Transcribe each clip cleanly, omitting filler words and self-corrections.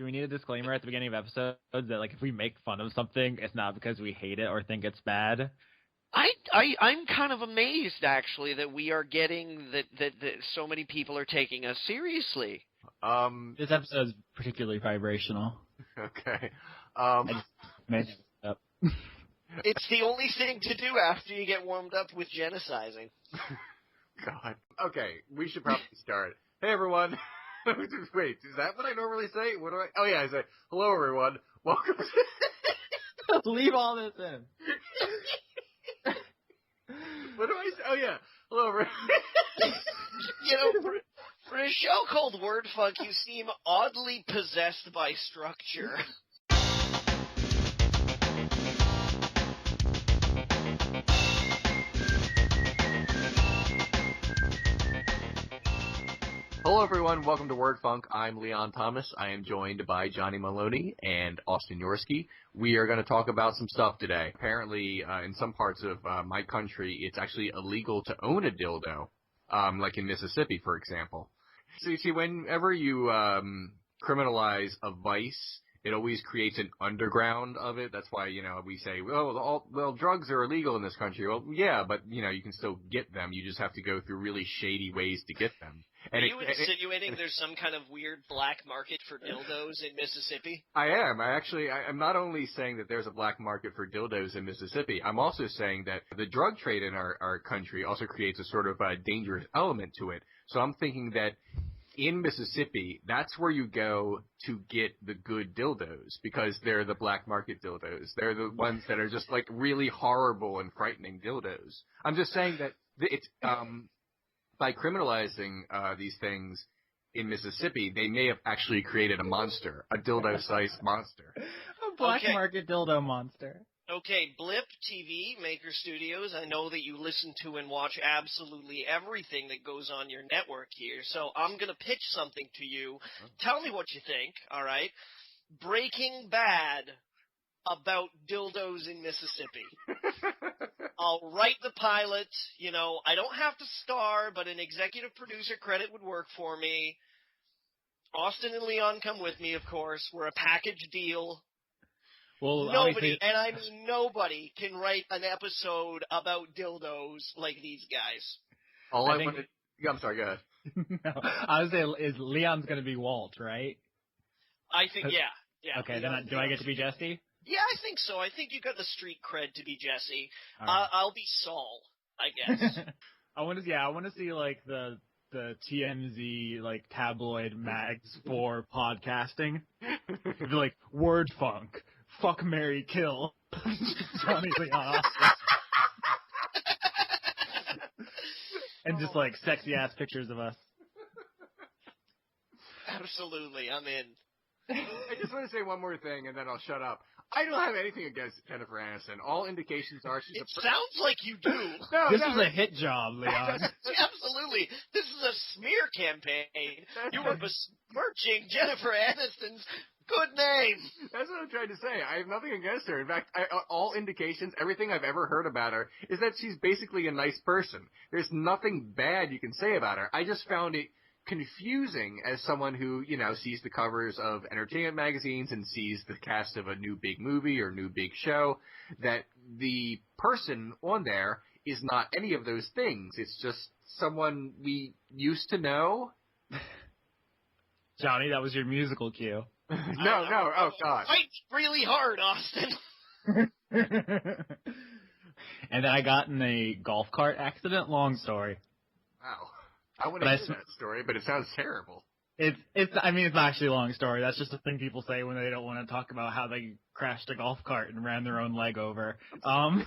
Do we need a disclaimer at the beginning of episodes that, like, if we make fun of something, it's not because we hate it or think it's bad? I'm kind of amazed, actually, that we are getting that so many people are taking us seriously. This episode is particularly vibrational. Okay. I just made it up. It's the only thing to do after you get warmed up with genociding. God. Okay, we should probably start. Hey, everyone. Wait, is that what I normally say? What do I? Oh, yeah, I say, hello, everyone. Welcome to... Leave all this in. What do I say? Oh, yeah. Hello, everyone. You know, for a show called Wordfunk, you seem oddly possessed by structure. Hello, everyone. Welcome to Wordfunk. I'm Leon Thomas. I am joined by Johnny Maloney and Austin Yorsky. We are going to talk about some stuff today. Apparently, in some parts of my country, it's actually illegal to own a dildo, like in Mississippi, for example. So you see, whenever you criminalize a vice, it always creates an underground of it. That's why, we say, well, drugs are illegal in this country. Well, yeah, but, you can still get them. You just have to go through really shady ways to get them. And are you insinuating there's some kind of weird black market for dildos in Mississippi? I am. I'm not only saying that there's a black market for dildos in Mississippi, I'm also saying that the drug trade in our country also creates a sort of dangerous element to it. So I'm thinking that in Mississippi, that's where you go to get the good dildos, because they're the black market dildos. They're the ones that are just like really horrible and frightening dildos. I'm just saying that it's by criminalizing these things in Mississippi, they may have actually created a monster, a dildo-sized monster. A black market dildo monster. Okay, Blip TV, Maker Studios, I know that you listen to and watch absolutely everything that goes on your network here, so I'm going to pitch something to you. Tell me what you think, all right? Breaking Bad about dildos in Mississippi. I'll write the pilot, I don't have to star, but an executive producer credit would work for me. Austin and Leon come with me, of course. We're a package deal. Well, nobody, and I mean nobody, can write an episode about dildos like these guys. I'm sorry, go ahead. No, I was saying, is Leon's going to be Walt, right? I think, yeah. Okay, then do I get to be Jesse? Yeah, I think so. I think you got the street cred to be Jesse. Right. I'll be Saul, I guess. I want to see like the TMZ like tabloid mags for podcasting. It'd be like Word Funk, fuck, marry, kill, Johnny Leon Austin. And just like sexy ass pictures of us. Absolutely, I'm in. I just want to say one more thing, and then I'll shut up. I don't have anything against Jennifer Aniston. All indications are she's sounds like you do. This is a hit job, Leon. Absolutely. This is a smear campaign. You were besmirching Jennifer Aniston's good name. That's what I'm trying to say. I have nothing against her. In fact, all indications, everything I've ever heard about her, is that she's basically a nice person. There's nothing bad you can say about her. I just found it confusing as someone who, sees the covers of entertainment magazines and sees the cast of a new big movie or new big show, that the person on there is not any of those things. It's just someone we used to know. Johnny, that was your musical cue. No, oh God. Fight really hard, Austin. And then I got in a golf cart accident. Long story. Wow. I want to hear that story, but it sounds terrible. It's not actually a long story. That's just a thing people say when they don't want to talk about how they crashed a golf cart and ran their own leg over. The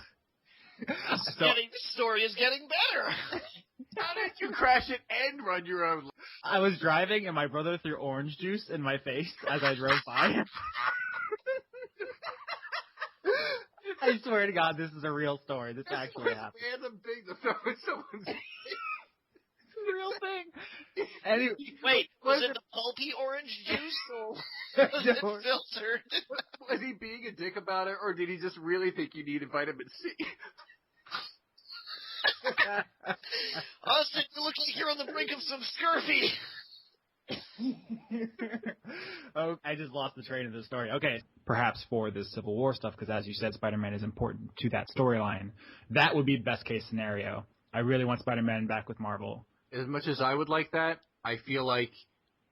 story is getting better. How did you crash it and run your own leg? I was driving and my brother threw orange juice in my face as I drove by. I swear to God, this is a real story. This actually happened. Random thing to throw in someone's face. Real thing. Anyway, wait, was it the pulpy orange juice, or was it filtered? Was he being a dick about it, or did he just really think you needed vitamin C? Austin, you look like you're on the brink of some scurvy. Oh, I just lost the train of the story. Okay, perhaps for this Civil War stuff, because as you said, Spider-Man is important to that storyline. That would be the best case scenario. I really want Spider-Man back with Marvel. As much as I would like that, I feel like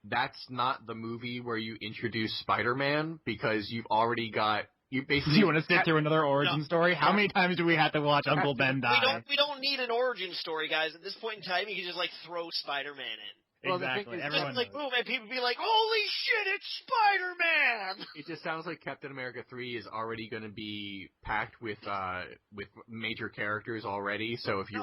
that's not the movie where you introduce Spider-Man, because you've already got... You basically... Do you want to sit through another origin story? How many times do we have to watch Uncle Ben die? We don't need an origin story, guys. At this point in time, you can just, like, throw Spider-Man in. Well, exactly. Everyone just, like, boom, and people be like, holy shit, it's Spider-Man! It just sounds like Captain America 3 is already going to be packed with major characters already, so if you...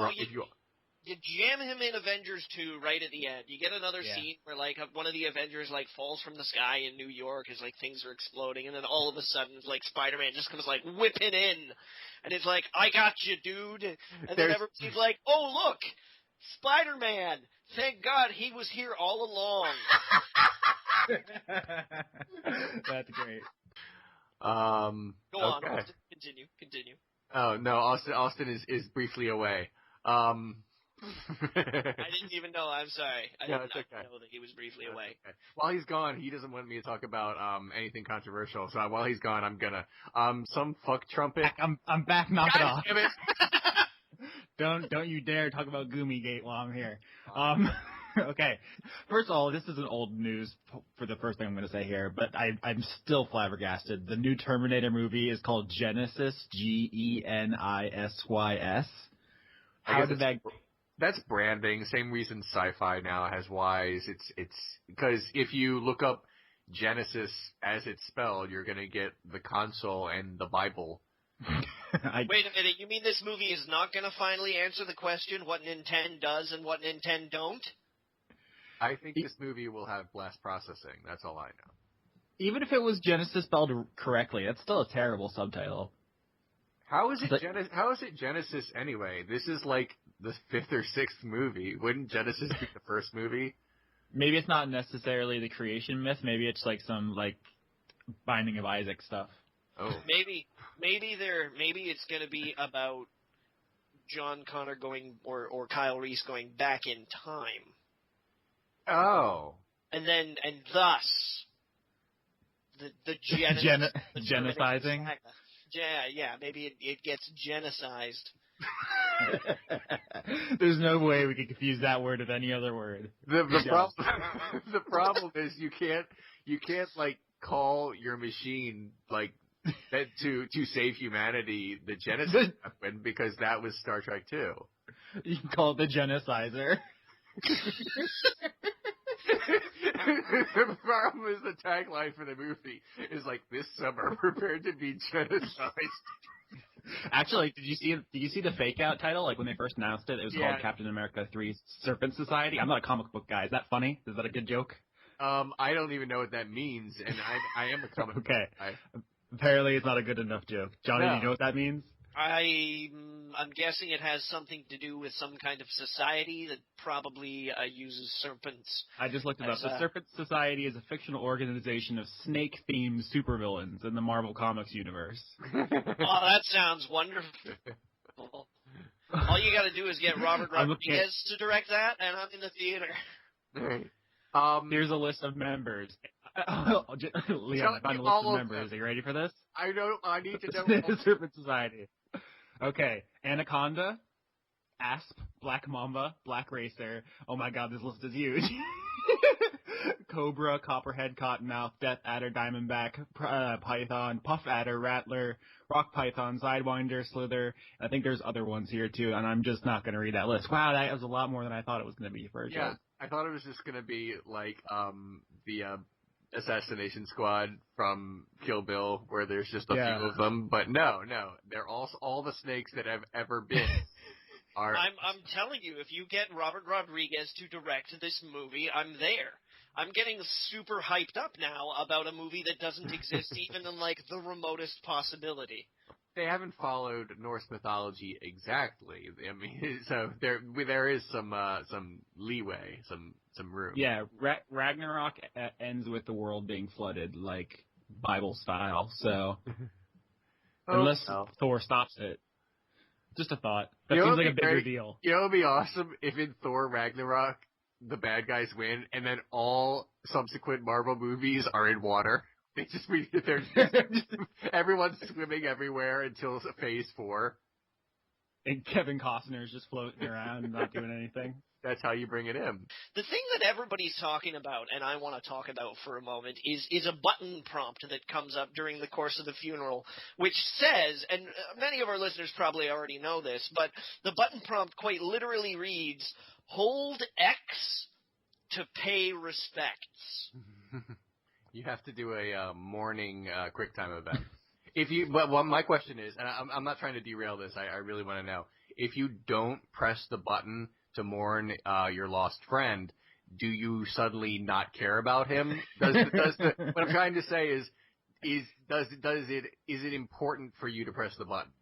You jam him in Avengers 2 right at the end. You get another scene where, like, one of the Avengers, like, falls from the sky in New York as, like, things are exploding, and then all of a sudden, like, Spider-Man just comes, like, whipping in. And it's like, I got you, dude. And then everybody's like, oh, look, Spider-Man. Thank God he was here all along. That's great. Go on, okay. Austin. Continue. Oh, no, Austin is briefly away. I didn't even know. I'm sorry. I didn't know that he was briefly away. Okay. While he's gone, he doesn't want me to talk about anything controversial. So while he's gone, I'm gonna some fuck trumpet. I'm back. Knock it off. Damn it. Don't you dare talk about Goomygate while I'm here. Okay. First of all, this isn't old news for the first thing I'm going to say here, but I'm still flabbergasted. The new Terminator movie is called Genisys, Genisys. How did that? That's branding. Same reason sci-fi now has Ys. It's because if you look up Genesis as it's spelled, you're gonna get the console and the Bible. Wait a minute. You mean this movie is not gonna finally answer the question what Nintendo does and what Nintendo don't? I think this movie will have blast processing. That's all I know. Even if it was Genesis spelled correctly, that's still a terrible subtitle. How is it Genesis anyway? This is like the 5th or 6th movie. Wouldn't Genesis be the first movie? Maybe it's not necessarily the creation myth. Maybe it's like some like Binding of Isaac stuff. Oh. Maybe it's going to be about John Connor going or Kyle Reese going back in time. Oh. And thus the genociding. Yeah, maybe it gets genocided. There's no way we could confuse that word with any other word. The problem is you can't like call your machine like that to save humanity the Genesis weapon, because that was Star Trek 2. You can call it the Genocizer. The problem is the tagline for the movie is like, this summer prepared to be genocided. Actually, did you see the fake out title? Like when they first announced it, it was called Captain America 3 Serpent Society. I'm not a comic book guy. Is that funny? Is that a good joke? I don't even know what that means, and I am a comic book guy. Apparently it's not a good enough joke. Johnny, do you know what that means? I'm guessing it has something to do with some kind of society that probably uses serpents. I just looked it up. The Serpent Society is a fictional organization of snake-themed supervillains in the Marvel Comics universe. Oh, that sounds wonderful. All you got to do is get Robert Rodriguez to direct that, and I'm in the theater. Here's a list of members. Leon, I found a list of members. Are you ready for this? I need to know. The Serpent Society. Okay. Anaconda, Asp, Black Mamba, Black Racer. Oh my god, this list is huge. Cobra, Copperhead, Cottonmouth, Death Adder, Diamondback, Python, Puff Adder, Rattler, Rock Python, Sidewinder, Slither. I think there's other ones here too, and I'm just not going to read that list. Wow, that was a lot more than I thought it was going to be for a joke. I thought it was just going to be like the Assassination Squad from Kill Bill, where there's just a few of them. But no, they're all the snakes that have ever been. I'm telling you, if you get Robert Rodriguez to direct this movie, I'm there. I'm getting super hyped up now about a movie that doesn't exist even in like the remotest possibility. They haven't followed Norse mythology exactly. I mean, so there is some leeway, some room. Yeah, Ragnarok ends with the world being flooded, like Bible style. So unless Thor stops it, just a thought. That seems like a bigger deal. You know, it'd be awesome if in Thor Ragnarok the bad guys win, and then all subsequent Marvel movies are in water. They just everyone's swimming everywhere until Phase 4. And Kevin Costner's just floating around and not doing anything. That's how you bring it in. The thing that everybody's talking about, and I want to talk about for a moment, is a button prompt that comes up during the course of the funeral, which says, and many of our listeners probably already know this, but the button prompt quite literally reads, "Hold X to pay respects." You have to do a morning QuickTime event. My question is, and I'm not trying to derail this, I really want to know, if you don't press the button to mourn your lost friend, do you suddenly not care about him? What I'm trying to say is it important for you to press the button?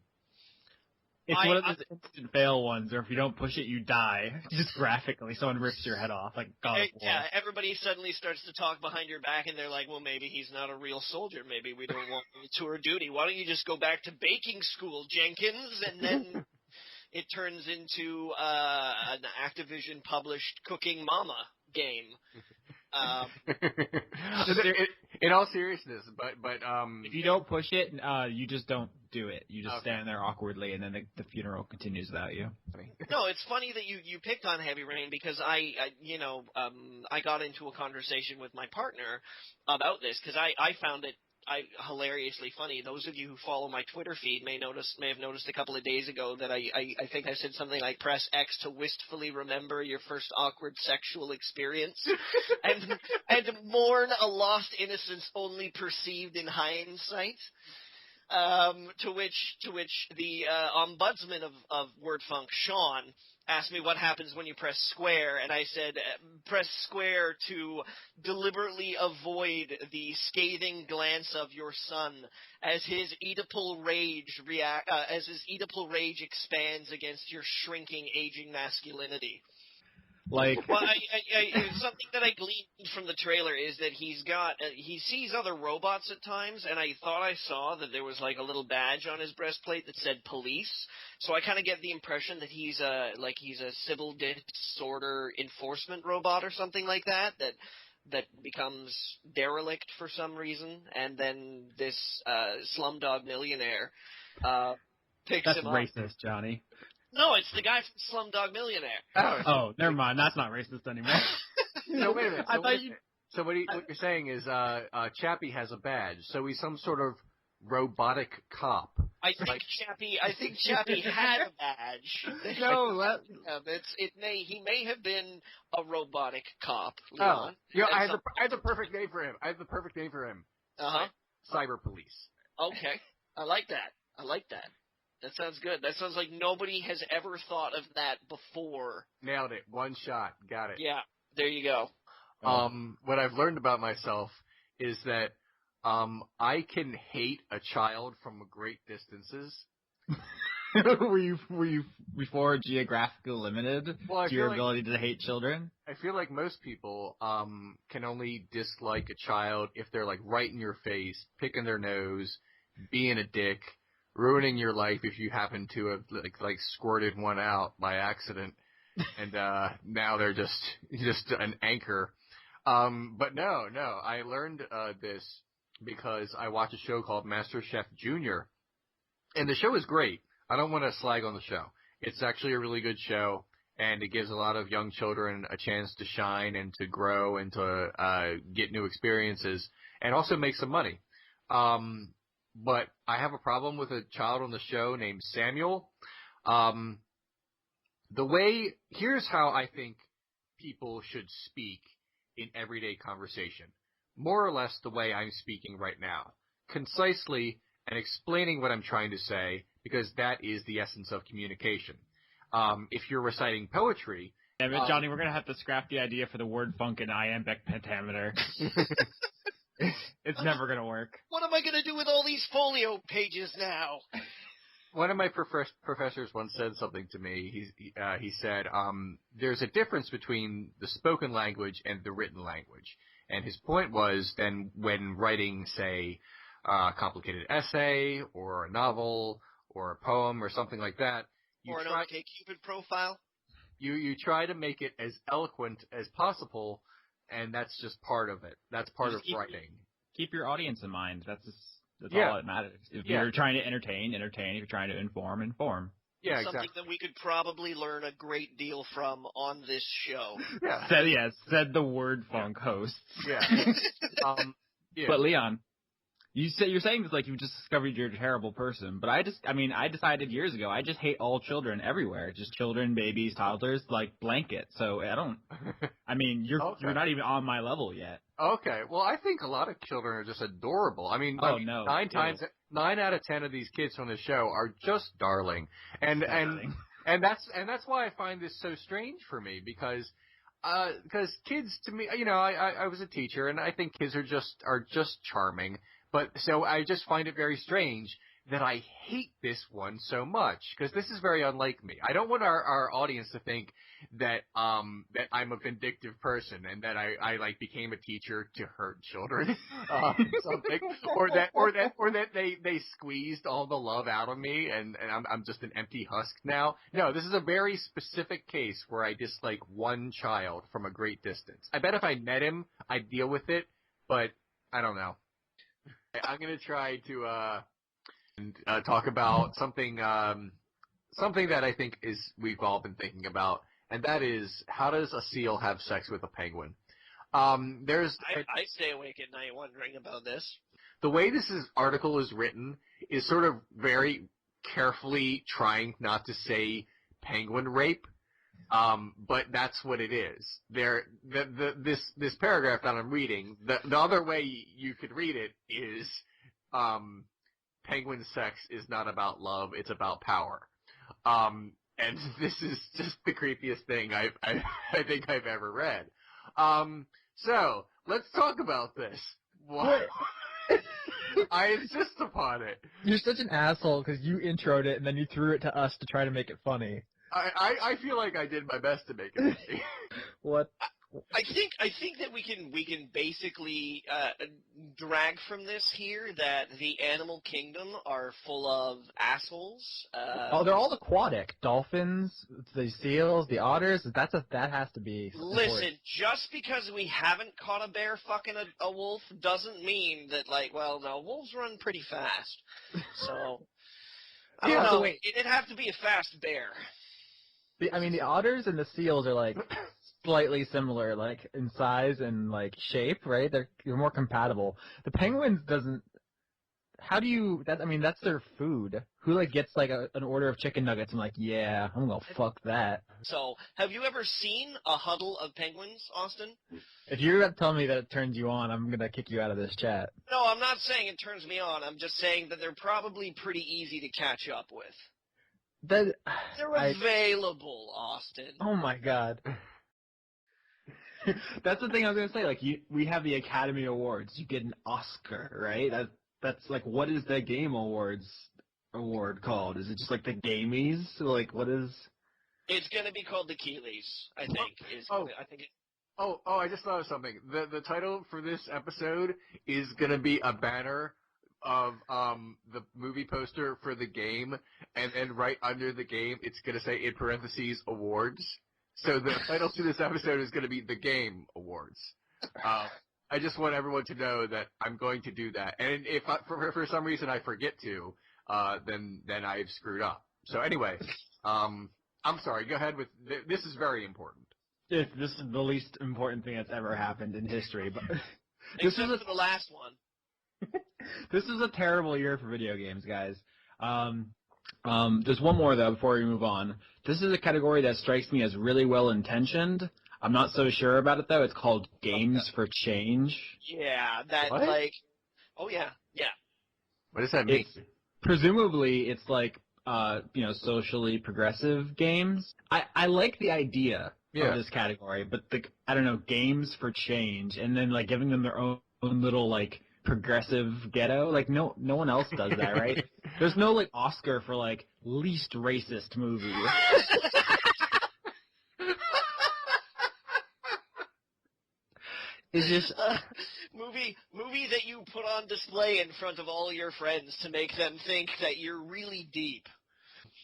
It's one of those instant fail ones, or if you don't push it, you die. Just graphically, someone rips your head off, like God of War. Yeah, everybody suddenly starts to talk behind your back, and they're like, well, maybe he's not a real soldier. Maybe we don't want him to tour duty. Why don't you just go back to baking school, Jenkins? And then it turns into an Activision-published Cooking Mama game. In all seriousness, but if you don't push it, you just don't do it. You just stand there awkwardly, and then the funeral continues without you. No, it's funny that you picked on Heavy Rain because I got into a conversation with my partner about this because I found it hilariously funny. Those of you who follow my Twitter feed may have noticed a couple of days ago that I think I said something like press X to wistfully remember your first awkward sexual experience and mourn a lost innocence only perceived in hindsight. To which the ombudsman of Wordfunk, Sean, asked me what happens when you press square, and I said press square to deliberately avoid the scathing glance of your son as his Oedipal rage expands against your shrinking, aging masculinity. Like, well, something that I gleaned from the trailer is that he sees other robots at times, and I thought I saw that there was like a little badge on his breastplate that said police. So I kind of get the impression that he's a civil disorder enforcement robot or something like that becomes derelict for some reason, and then this Slumdog Millionaire picks him up. That's racist, Johnny. No, it's the guy from Slumdog Millionaire. Oh, never mind. That's not racist anymore. No, wait a minute. So what you're saying is Chappie has a badge, so he's some sort of robotic cop. I think Chappie had a badge. No, he may have been a robotic cop. Leon. Yeah, I have the perfect name for him. Uh-huh. Cyber Police. Okay, I like that. That sounds good. That sounds like nobody has ever thought of that before. Nailed it. One shot. Got it. Yeah. There you go. What I've learned about myself is that I can hate a child from great distances. Were you before geographically limited to your ability to hate children? I feel like most people can only dislike a child if they're like right in your face, picking their nose, being a dick, ruining your life if you happen to have like squirted one out by accident, and now they're just an anchor. But no, I learned this because I watch a show called MasterChef Junior, and the show is great. I don't want to slag on the show. It's actually a really good show, and it gives a lot of young children a chance to shine and to grow and to get new experiences, and also make some money. But I have a problem with a child on the show named Samuel. Here's how I think people should speak in everyday conversation. More or less the way I'm speaking right now. Concisely and explaining what I'm trying to say, because that is the essence of communication. If you're reciting poetry... Damn it, Johnny, we're going to have to scrap the idea for the word funk and iambic pentameter. It's never going to work. What am I going to do with all these folio pages now? One of my professors once said something to me. He said, there's a difference between the spoken language and the written language. And his point was then when writing, say, a complicated essay or a novel or a poem or something like that. Or an OK Cupid profile? You try to make it as eloquent as possible, and that's just part of it. That's part of writing. Keep your audience in mind. That's Yeah. all that matters. If Yeah. you're trying to entertain. If you're trying to inform. Yeah, Something exactly. that we could probably learn a great deal from on this show. Yeah. Said the word funk hosts. Yeah. Yeah. But Leon, you're saying this like you just discovered you're a terrible person, but I decided years ago I just hate all children everywhere. Just children, babies, toddlers, like blanket. So you're not even on my level yet. Okay. Well, I think a lot of children are just adorable. No. 9 out of 10 of these kids on the show are just darling. And that's why I find this so strange for me because kids to me, I was a teacher and I think kids are just charming. But so I just find it very strange that I hate this one so much because this is very unlike me. I don't want our audience to think that that I'm a vindictive person and that I like became a teacher to hurt children, something, or that they squeezed all the love out of me and I'm just an empty husk now. No, this is a very specific case where I dislike one child from a great distance. I bet if I met him, I'd deal with it, but I don't know. I'm gonna try to talk about something that I think we've all been thinking about, and that is how does a seal have sex with a penguin? I stay awake at night wondering about this. The way this article is written is sort of very carefully trying not to say penguin rape. But that's what it is. This paragraph that I'm reading, the other way you could read it is, penguin sex is not about love, it's about power. And this is just the creepiest thing I think I've ever read. So let's talk about this. What? I insist upon it. You're such an asshole because you introed it and then you threw it to us to try to make it funny. I feel like I did my best to make it funny. What? I think that we can basically drag from this here that the animal kingdom are full of assholes. They're all aquatic. Dolphins, the seals, the otters. That has to be. Listen, important. just because we haven't caught a bear fucking a wolf doesn't mean that no, wolves run pretty fast. So I don't know. So wait. It'd have to be a fast bear. The otters and the seals are like slightly similar, like in size and like shape, right? They're more compatible. The penguins doesn't. How do you? That's their food. Who gets an order of chicken nuggets and yeah, I'm gonna fuck that. So, have you ever seen a huddle of penguins, Austin? If you're gonna tell me that it turns you on, I'm gonna kick you out of this chat. No, I'm not saying it turns me on. I'm just saying that they're probably pretty easy to catch up with. They're available, Austin. Oh my god. That's the thing I was gonna say. We have the Academy Awards. You get an Oscar, right? That's what is the Game Awards award called? Is it just the Gamies? What is? It's gonna be called the Keeleys, I think. I just thought of something. The title for this episode is gonna be a banner of the movie poster for the game, and then right under the game it's gonna say in parentheses awards. So the title to this episode is gonna be the Game Awards. I just want everyone to know that I'm going to do that, and if for some reason I forget to, then I've screwed up. So anyway, I'm sorry. Go ahead with this is very important. This is the least important thing that's ever happened in history, but except for the last one. This is a terrible year for video games, guys. There's one more, though, before we move on. This is a category that strikes me as really well-intentioned. I'm not so sure about it, though. It's called Games for Change. Yeah, What? Oh, yeah. What does that mean? Presumably, it's socially progressive games. I like the idea of this category, but I don't know, Games for Change, and then, giving them their own little, progressive ghetto. No one else does that, right? There's no Oscar for least racist movie. It's just movie that you put on display in front of all your friends to make them think that you're really deep.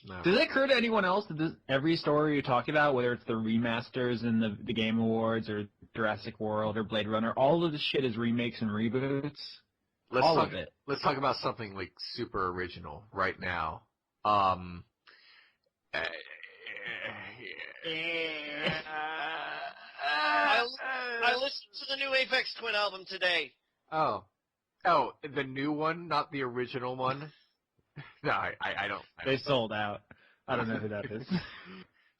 No. Does it occur to anyone else that every story you're talking about, whether it's the remasters in the Game Awards or Jurassic World or Blade Runner, all of the shit is remakes and reboots? All of it. Let's talk about something like super original right now. I listened to the new Aphex Twin album today. Oh, the new one, not the original one. No, I don't. They sold out. I don't know who that is.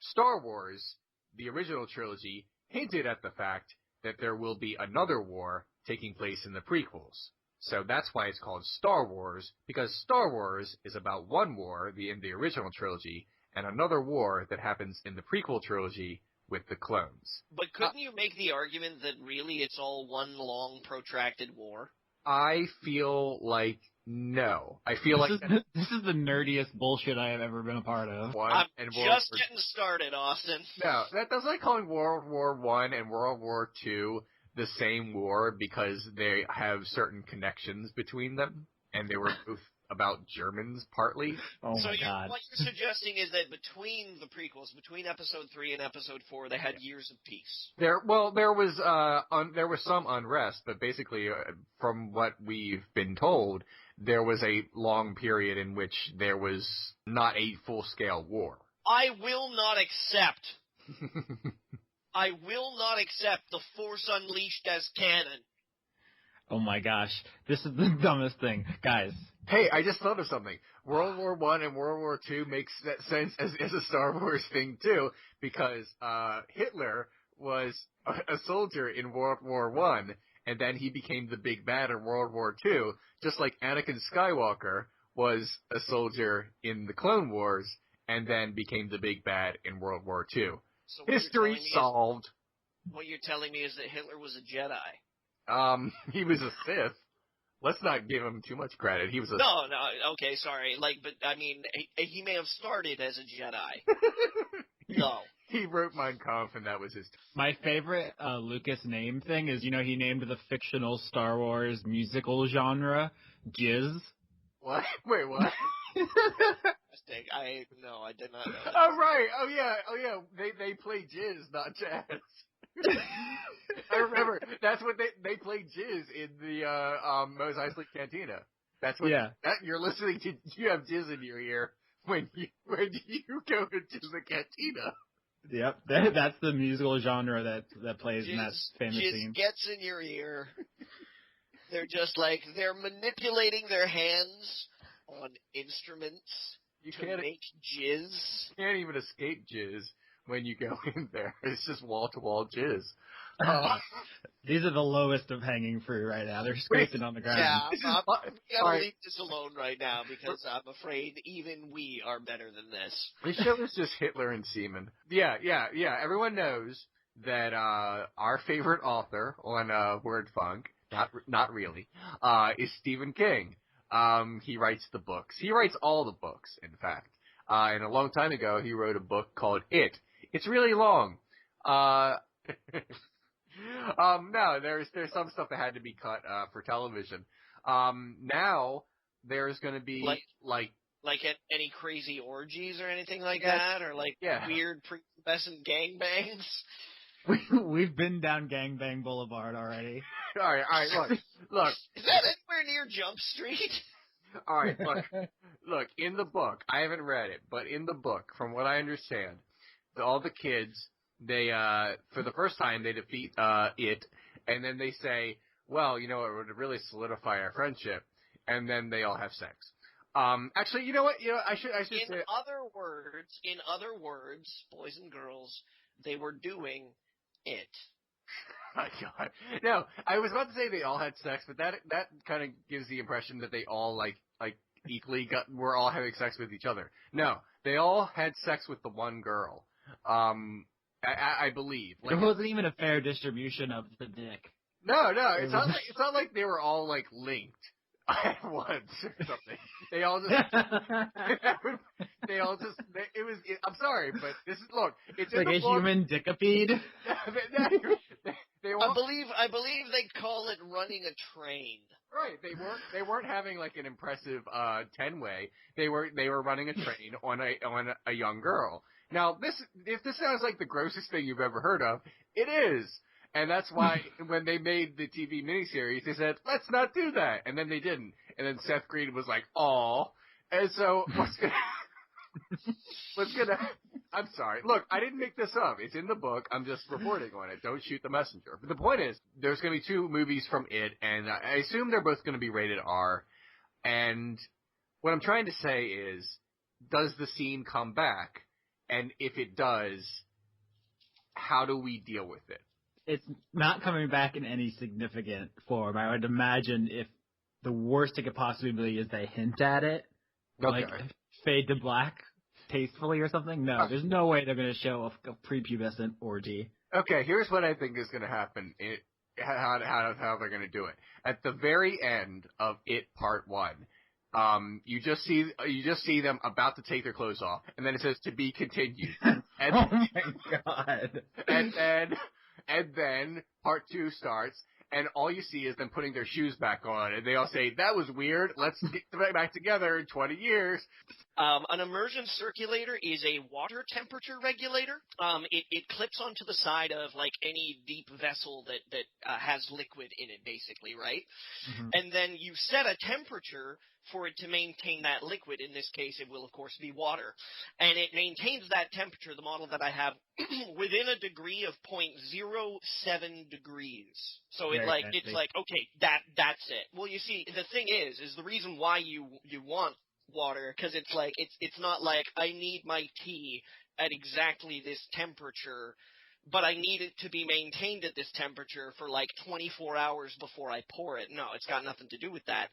Star Wars, the original trilogy, hinted at the fact that there will be another war taking place in the prequels. So that's why it's called Star Wars, because Star Wars is about one war, in the original trilogy, and another war that happens in the prequel trilogy with the clones. But couldn't you make the argument that really it's all one long, protracted war? I feel like no. I feel This is the nerdiest bullshit I have ever been a part of. I'm just getting started, Austin. No, that's like calling World War I and World War II the same war because they have certain connections between them, and they were both about Germans partly. Oh my God. What you're suggesting is that between the prequels, between Episode 3 and Episode 4, they had years of peace. There was some unrest, but basically, from what we've been told, there was a long period in which there was not a full-scale war. I will not accept. I will not accept the Force Unleashed as canon. Oh my gosh. This is the dumbest thing. Guys. Hey, I just thought of something. World War I and World War II makes that sense as a Star Wars thing, too, because Hitler was a soldier in World War I, and then he became the big bad in World War II, just like Anakin Skywalker was a soldier in the Clone Wars, and then became the big bad in World War II. So History solved. What you're telling me is that Hitler was a Jedi. He was a Sith. Let's not give him too much credit. He was a... No, okay, sorry. But, I mean, he may have started as a Jedi. No. He wrote Mein Kampf, and that was his... My favorite Lucas name thing is, he named the fictional Star Wars musical genre Jizz. What? Wait, what? I did not know that. Oh, right. Oh, yeah. They play jizz, not jazz. I remember. That's what they play jizz in the Mos Eisley Cantina. That's what. Yeah. You're listening to. You have jizz in your ear when you go to the cantina. Yep, that's the musical genre that plays in that famous scene. Jizz gets in your ear. They're just they're manipulating their hands on instruments to make jizz. You can't even escape jizz when you go in there. It's just wall-to-wall jizz. These are the lowest of hanging fruit right now. They're scraping on the ground. Yeah, I'm going to leave this alone right now because I'm afraid even we are better than this. This show is just Hitler and semen. Yeah. Everyone knows that our favorite author on WordFunk, not really, is Stephen King. He writes the books. He writes all the books, in fact. And a long time ago, he wrote a book called It. It's really long. No, there's some stuff that had to be cut for television. Now there's going to be like any crazy orgies or anything like that, or weird prepubescent gangbangs. We've been down Gangbang Boulevard already. All right, look. Is that anywhere near Jump Street? All right, look. In the book, I haven't read it, but in the book, from what I understand, all the kids, they for the first time they defeat it, and then they say, well, it would really solidify our friendship, and then they all have sex. Actually, you know what? I should say. In other words, boys and girls, they were doing it. My God. No, I was about to say they all had sex, but that kind of gives the impression that they all like equally were all having sex with each other. No, they all had sex with the one girl. I believe. It wasn't even a fair distribution of the dick. No, it's not like they were all linked at once or something. I'm sorry, but it's like a human dickipede. I believe they call it running a train. Right. They weren't having like an impressive 10-way. They were running a train on a young girl. Now, if this sounds like the grossest thing you've ever heard of, it is. And that's why when they made the TV miniseries, they said, let's not do that. And then they didn't. And then Seth Green was like, aw. And so I'm sorry. Look, I didn't make this up. It's in the book. I'm just reporting on it. Don't shoot the messenger. But the point is, there's going to be 2 movies from it, and I assume they're both going to be rated R. And what I'm trying to say is, does the scene come back? And if it does, how do we deal with it? It's not coming back in any significant form. I would imagine if the worst it could possibly be is they hint at it, like fade to black tastefully or something. No, there's no way they're going to show a prepubescent orgy. Okay, here's what I think is going to happen. How they're going to do it. At the very end of It Part 1, you just see them about to take their clothes off, and then it says to be continued. And, oh my god! And then Part 2 starts, and all you see is them putting their shoes back on, and they all say, that was weird, let's get back together in 20 years. An immersion circulator is a water temperature regulator. It clips onto the side of, like, any deep vessel that has liquid in it, basically, right? Mm-hmm. And then you set a temperature for it to maintain that liquid. In this case, it will, of course, be water. And it maintains that temperature, the model that I have, within a degree of 0.07 degrees. So it's like, okay, that's it. Well, you see, the thing is the reason why you want water, because it's like, it's not like I need my tea at exactly this temperature, but I need it to be maintained at this temperature for like 24 hours before I pour it. No, it's got nothing to do with that.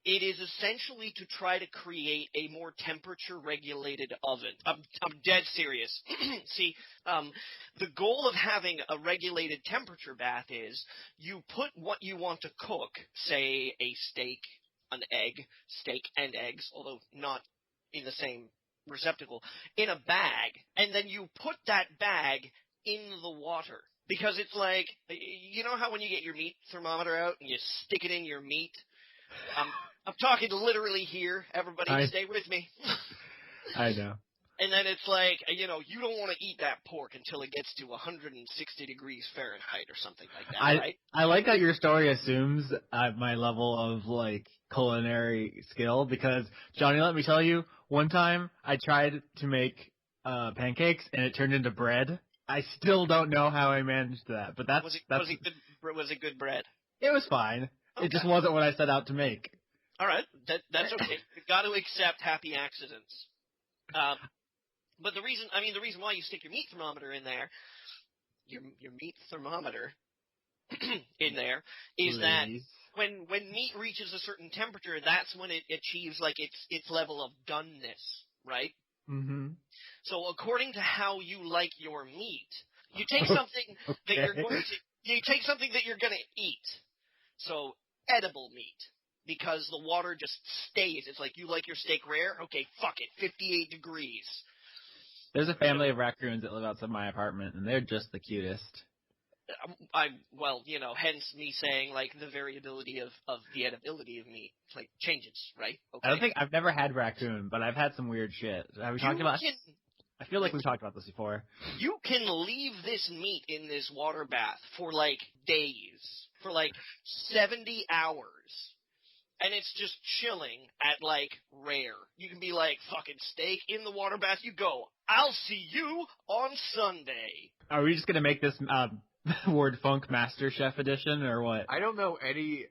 It is essentially to try to create a more temperature-regulated oven. I'm dead serious. See, the goal of having a regulated temperature bath is you put what you want to cook, say a steak, an egg, steak and eggs, although not in the same receptacle, in a bag, and then you put that bag in the water. Because it's like, you know how when you get your meat thermometer out and you stick it in your meat? I'm talking literally here. Everybody stay with me. I know. And then it's like, you don't want to eat that pork until it gets to 160 degrees Fahrenheit or something like that, right? I like that your story assumes my level of, like, culinary skill, because, Johnny, let me tell you, one time I tried to make pancakes and it turned into bread. I still don't know how I managed that, but was it good bread? It was fine. Okay. It just wasn't what I set out to make. All right, that's okay. You've got to accept happy accidents. But the reason why you stick your meat thermometer in there, your meat thermometer in there, is that when meat reaches a certain temperature, that's when it achieves like its level of doneness, right? Mm-hmm. So according to how you like your meat, you take something that you're going to eat. So edible meat. Because the water just stays. It's like, you like your steak rare? Okay, fuck it, 58 degrees. There's a family of raccoons that live outside my apartment, and they're just the cutest. Hence me saying, like, the variability of the edibility of meat, like, changes, right? Okay. I've never had raccoon, but I've had some weird shit. Have we talked about it? I feel like we've talked about this before. You can leave this meat in this water bath for, like, days. For, like, 70 hours. And it's just chilling at, like, rare. You can be like, fucking steak in the water bath. You go, I'll see you on Sunday. Are we just going to make this Word Funk Master Chef edition, or what? I don't know any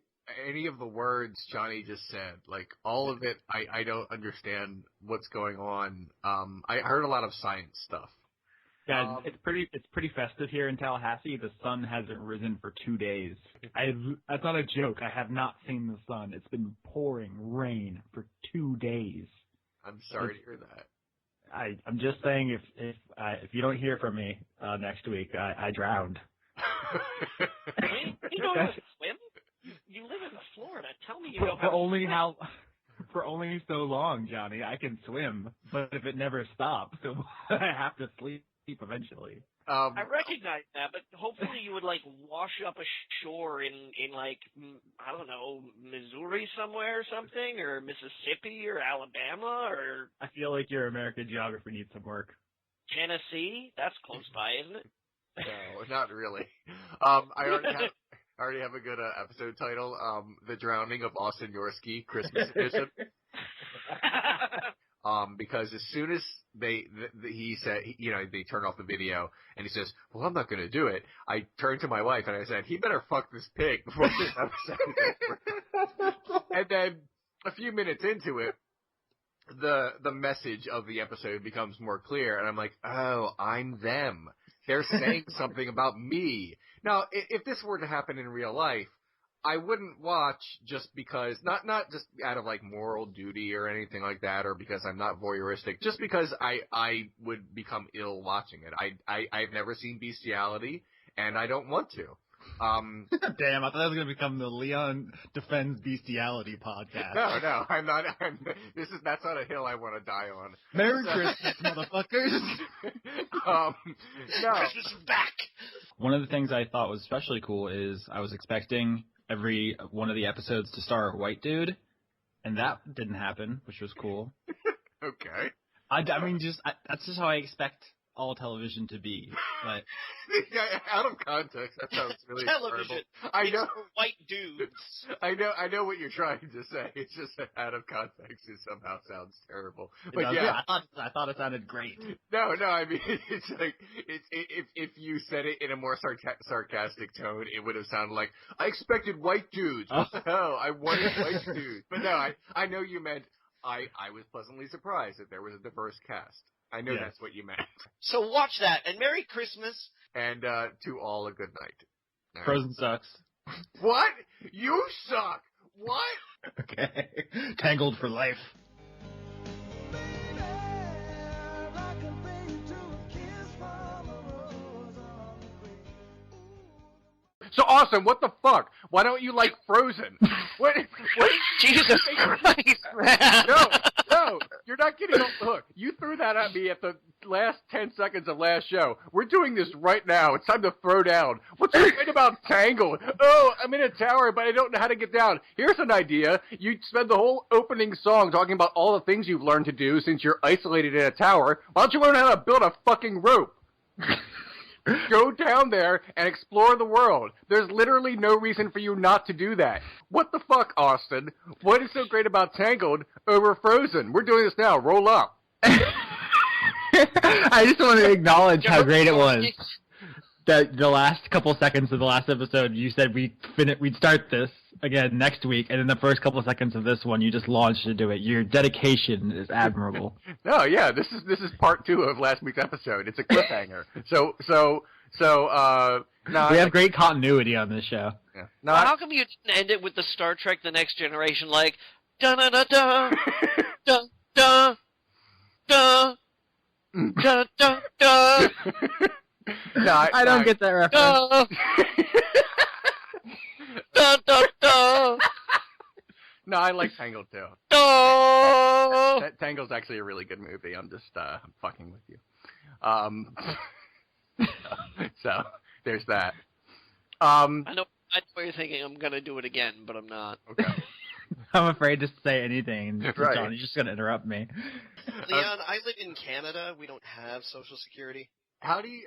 of the words Johnny just said. Like, all of it, I don't understand what's going on. I heard a lot of science stuff. Yeah, it's pretty festive here in Tallahassee. The sun hasn't risen for 2 days. That's not a joke. I have not seen the sun. It's been pouring rain for 2 days. I'm sorry to hear that. I'm just saying, if you don't hear from me next week, I drowned. You know how to swim? You live in Florida. Tell me you know how For only so long, Johnny. I can swim, but if it never stops, so I have to sleep eventually. I recognize that, but hopefully you would, like, wash up ashore in like, I don't know, Missouri somewhere or something, or Mississippi or Alabama or... I feel like your American geography needs some work. Tennessee? That's close by, isn't it? No, not really. I already have a good episode title. The Drowning of Austin Yorsky, Christmas Edition. Because as soon as he said, they turned off the video, and he says, well, I'm not going to do it. I turned to my wife and I said, he better fuck this pig before this episode is over. And then a few minutes into it, the message of the episode becomes more clear, and I'm like, oh, I'm them. They're saying something about me. Now, if this were to happen in real life, I wouldn't watch just because, not just out of like moral duty or anything like that, or because I'm not voyeuristic, just because I would become ill watching it. I've never seen Bestiality, and I don't want to. Damn, I thought that was going to become the Leon Defends Bestiality podcast. No, I'm not. That's not a hill I want to die on. Merry Christmas, motherfuckers. No. Christmas is back. One of the things I thought was especially cool is I was expecting every one of the episodes to star a white dude, and that didn't happen, which was cool. Okay. I mean, that's just how I expect all television to be. But out of context, that sounds really television. Terrible. I know. It's for white dudes. I know what you're trying to say. It's just that out of context, it somehow sounds terrible. But yeah, I thought it sounded great. No. I mean, it's like if you said it in a more sarcastic tone, it would have sounded like I expected white dudes. What the hell? I wanted white dudes. But no, I know you meant. I was pleasantly surprised that there was a diverse cast. I know that's what you meant. So watch that, and Merry Christmas. And to all a good night. Right. Frozen sucks. What? You suck. What? Okay. Tangled for life. So awesome, what the fuck? Why don't you like Frozen? What? Jesus Christ, man. No, you're not getting off the hook. You threw that at me at the last 10 seconds of last show. We're doing this right now. It's time to throw down. What's so great about Tangled? Oh, I'm in a tower, but I don't know how to get down. Here's an idea. You spend the whole opening song talking about all the things you've learned to do since you're isolated in a tower. Why don't you learn how to build a fucking rope? Go down there and explore the world. There's literally no reason for you not to do that. What the fuck, Austin? What is so great about Tangled over Frozen? We're doing this now. Roll up. I just want to acknowledge how great it was. That the last couple seconds of the last episode, you said we'd start this again next week, and in the first couple seconds of this one, you just launched into it. Your dedication is admirable. No, yeah, this is part 2 of last week's episode. It's a cliffhanger. We have great continuity on this show. Yeah. Well, how come you didn't end it with the Star Trek: The Next Generation, like da da da da da da da da da da? No, I don't get that reference. Da, da, da. No, I like Tangled too. Da. Tangled's actually a really good movie. I'm just fucking with you. So there's that. I know what you're thinking. I'm gonna do it again, but I'm not. Okay. I'm afraid to say anything. Right. Johnny's just gonna interrupt me. Leon, I live in Canada. We don't have Social Security. How do you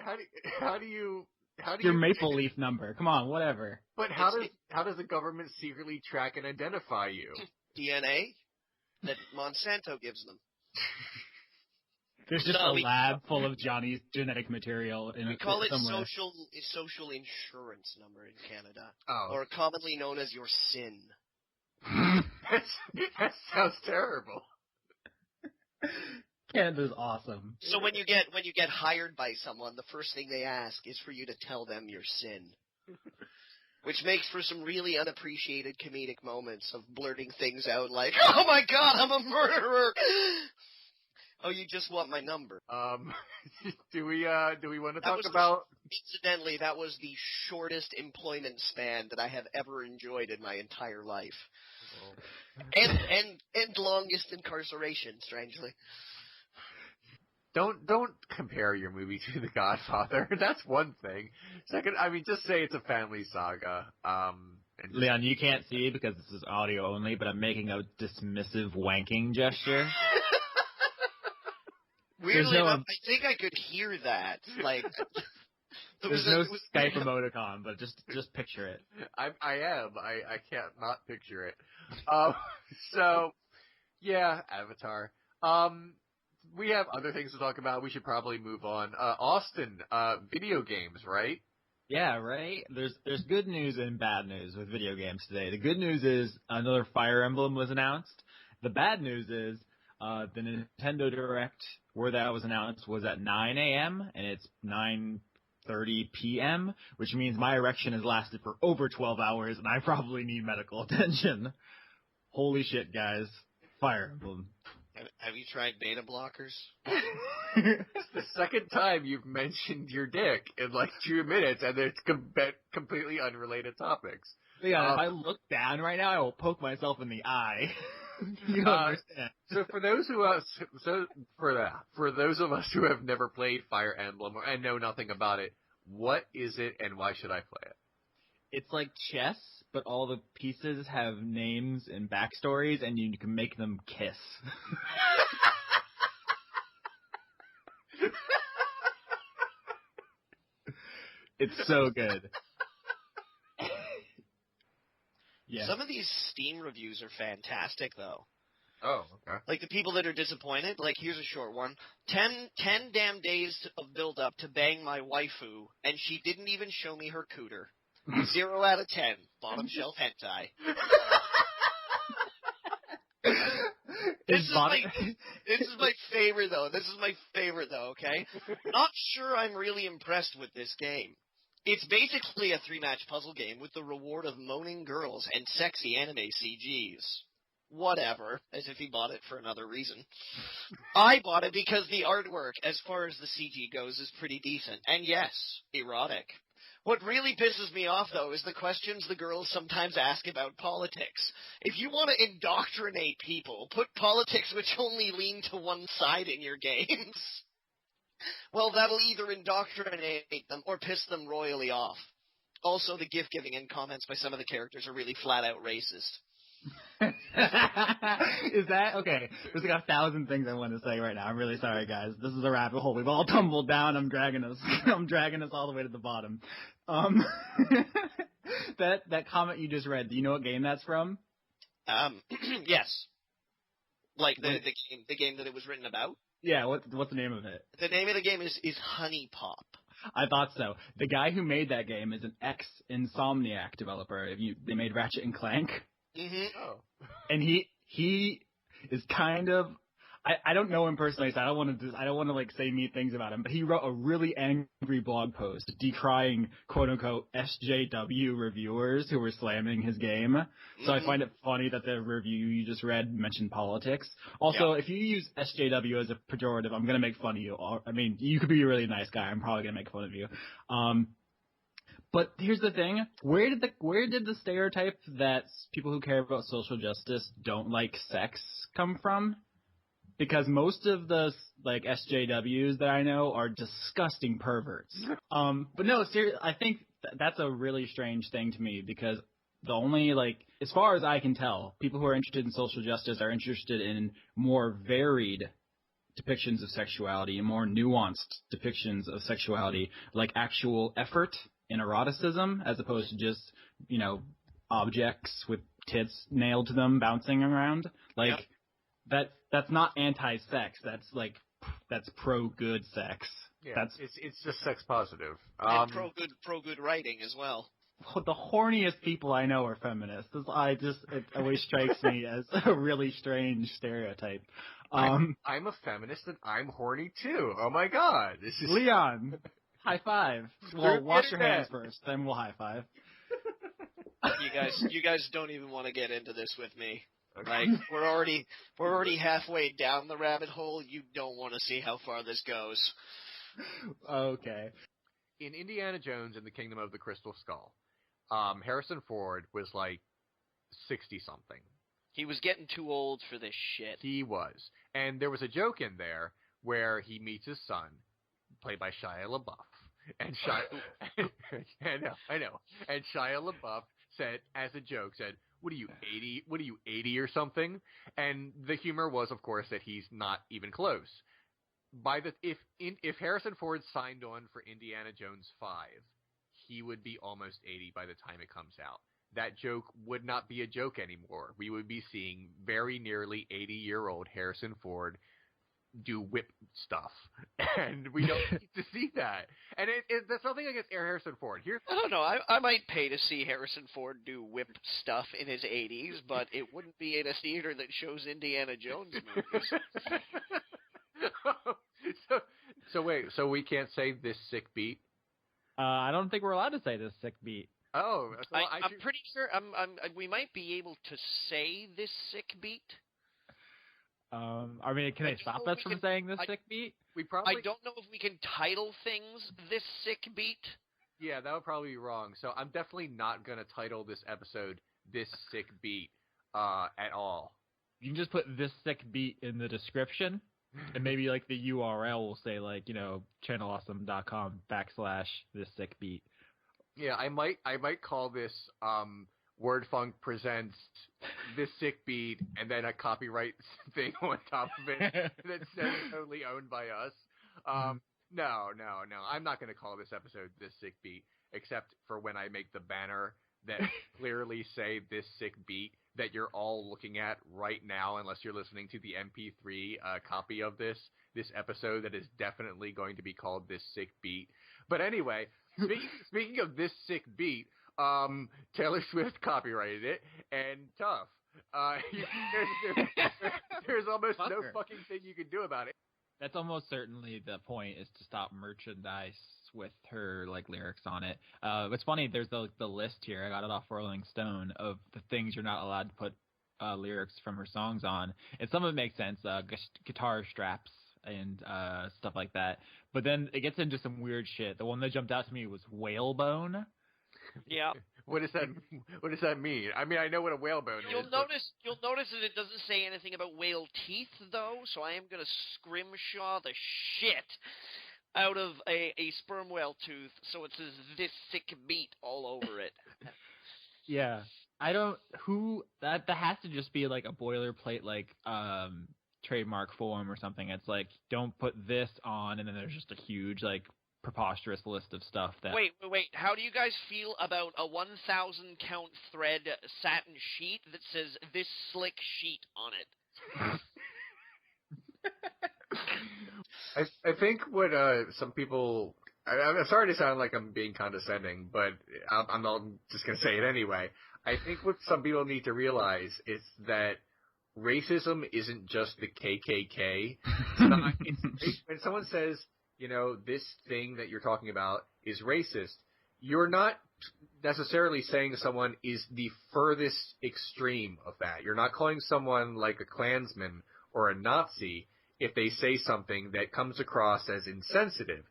Your Maple Leaf number. Come on, whatever. But how does the government secretly track and identify you? DNA that Monsanto gives them. There's just a lab full of Johnny's genetic material in We call it somewhere. social insurance number in Canada, Oh. or commonly known as your SIN. That sounds terrible. Canada's awesome. So when you get hired by someone, the first thing they ask is for you to tell them your SIN. Which makes for some really unappreciated comedic moments of blurting things out like, "Oh my God, I'm a murderer!" Oh, you just want my number. Do we want to talk about? Incidentally, that was the shortest employment span that I have ever enjoyed in my entire life, and longest incarceration, strangely. don't compare your movie to The Godfather. That's one thing. Second, I mean, just say it's a family saga. Leon, you can't see because this is audio only, but I'm making a dismissive wanking gesture. Weirdly enough, I think I could hear that. Like, there's no Skype emoticon, but just picture it. I can't not picture it. So, yeah, Avatar. We have other things to talk about. We should probably move on. Austin, video games, right? Yeah, right? There's good news and bad news with video games today. The good news is another Fire Emblem was announced. The bad news is the Nintendo Direct where that was announced was at 9 a.m. and it's 9:30 p.m., which means my erection has lasted for over 12 hours and I probably need medical attention. Holy shit, guys. Fire Emblem. Have you tried beta blockers? It's the second time you've mentioned your dick in like 2 minutes, and it's completely unrelated topics. Yeah, if I look down right now, I will poke myself in the eye. You don't understand. So for those of us who have never played Fire Emblem and know nothing about it, what is it, and why should I play it? It's like chess, but all the pieces have names and backstories, and you can make them kiss. It's so good. Yeah. Some of these Steam reviews are fantastic, though. Oh, okay. Like, the people that are disappointed, like, here's a short one. 10 damn days of build-up to bang my waifu, and she didn't even show me her cooter. 0 out of 10. Bottom shelf hentai. This is my favorite, though. This is my favorite, though, okay? Not sure I'm really impressed with this game. It's basically a 3-match puzzle game with the reward of moaning girls and sexy anime CGs. Whatever, as if he bought it for another reason. I bought it because the artwork, as far as the CG goes, is pretty decent. And yes, erotic. What really pisses me off, though, is the questions the girls sometimes ask about politics. If you want to indoctrinate people, put politics which only lean to one side in your games. Well, that'll either indoctrinate them or piss them royally off. Also, the gift-giving and comments by some of the characters are really flat-out racist. Is that okay? There's like 1,000 things I want to say right now. I'm really sorry, guys. This is a rabbit hole. We've all tumbled down. I'm dragging us all the way to the bottom. That comment you just read. Do you know what game that's from? Yes. Like the game that it was written about. Yeah. What's the name of it? The name of the game is Honey Pop. I thought so. The guy who made that game is an ex-Insomniac developer. They made Ratchet and Clank. Mm-hmm. Oh. And he is kind of, I don't know him personally, so I don't want to like say mean things about him, but he wrote a really angry blog post decrying quote unquote SJW reviewers who were slamming his game. So I find it funny that the review you just read mentioned politics. Also, if you use SJW as a pejorative, I'm gonna make fun of you. I mean, you could be a really nice guy. I'm probably gonna make fun of you. But here's the thing: where did the stereotype that people who care about social justice don't like sex come from? Because most of the like SJWs that I know are disgusting perverts. But no, seriously, I think that's a really strange thing to me because the only as far as I can tell, people who are interested in social justice are interested in more varied depictions of sexuality and more nuanced depictions of sexuality, like actual effort in eroticism as opposed to just, objects with tits nailed to them bouncing around. That's not anti-sex. That's pro-good sex. Yeah, it's just sex positive. And pro-good writing as well. The horniest people I know are feminists. It always strikes me as a really strange stereotype. I'm a feminist and I'm horny too. Oh my god. This is Leon. High five. Well, wash your hands first, then we'll high five. You guys don't even want to get into this with me. Like we're already halfway down the rabbit hole. You don't want to see how far this goes. Okay. In Indiana Jones and the Kingdom of the Crystal Skull, Harrison Ford was like 60-something. He was getting too old for this shit. He was. And there was a joke in there where he meets his son, played by Shia LaBeouf. And I know. And Shia LaBeouf said, as a joke, "What are you, 80? What are you, 80 or something?" And the humor was, of course, that he's not even close. If Harrison Ford signed on for Indiana Jones 5, he would be almost 80 by the time it comes out. That joke would not be a joke anymore. We would be seeing very nearly 80-year-old Harrison Ford do whip stuff, and we don't need to see that. And that's nothing against Harrison Ford. I don't know. I might pay to see Harrison Ford do whip stuff in his 80s, but it wouldn't be in a theater that shows Indiana Jones movies. So we can't say this sick beat? I don't think we're allowed to say this sick beat. Oh, so I'm pretty sure we might be able to say this sick beat. I mean, can they stop us from saying this sick beat? I don't know if we can title things this sick beat. Yeah, that would probably be wrong. So I'm definitely not going to title this episode this sick beat at all. You can just put this sick beat in the description, and maybe like the URL will say like, channelawesome.com/this sick beat. Yeah, I might call this WordFunk presents this sick beat, and then a copyright thing on top of it that's totally owned by us. No, I'm not going to call this episode this sick beat, except for when I make the banner that clearly say this sick beat that you're all looking at right now, unless you're listening to the MP3 copy of this episode that is definitely going to be called this sick beat. But anyway, speaking of this sick beat, Taylor Swift copyrighted it, and tough. There's almost no fucking thing you can do about it. That's almost certainly the point, is to stop merchandise with her lyrics on it. It's funny, there's the list here, I got it off Rolling Stone, of the things you're not allowed to put lyrics from her songs on. And some of it makes sense, guitar straps and stuff like that. But then it gets into some weird shit. The one that jumped out to me was whalebone. Yeah. What does that mean? I mean, I know what a whalebone is. You'll notice that it doesn't say anything about whale teeth, though. So I am going to scrimshaw the shit out of a sperm whale tooth, so it says this sick beat all over it. Yeah, that has to just be like a boilerplate trademark form or something. It's like, don't put this on, and then there's just a huge preposterous list of stuff that... Wait. How do you guys feel about a 1,000 count thread satin sheet that says this slick sheet on it? I think what some people... I'm sorry to sound like I'm being condescending, but I'm just going to say it anyway. I think what some people need to realize is that racism isn't just the KKK. When someone says, this thing that you're talking about is racist, you're not necessarily saying someone is the furthest extreme of that. You're not calling someone like a Klansman or a Nazi if they say something that comes across as insensitive.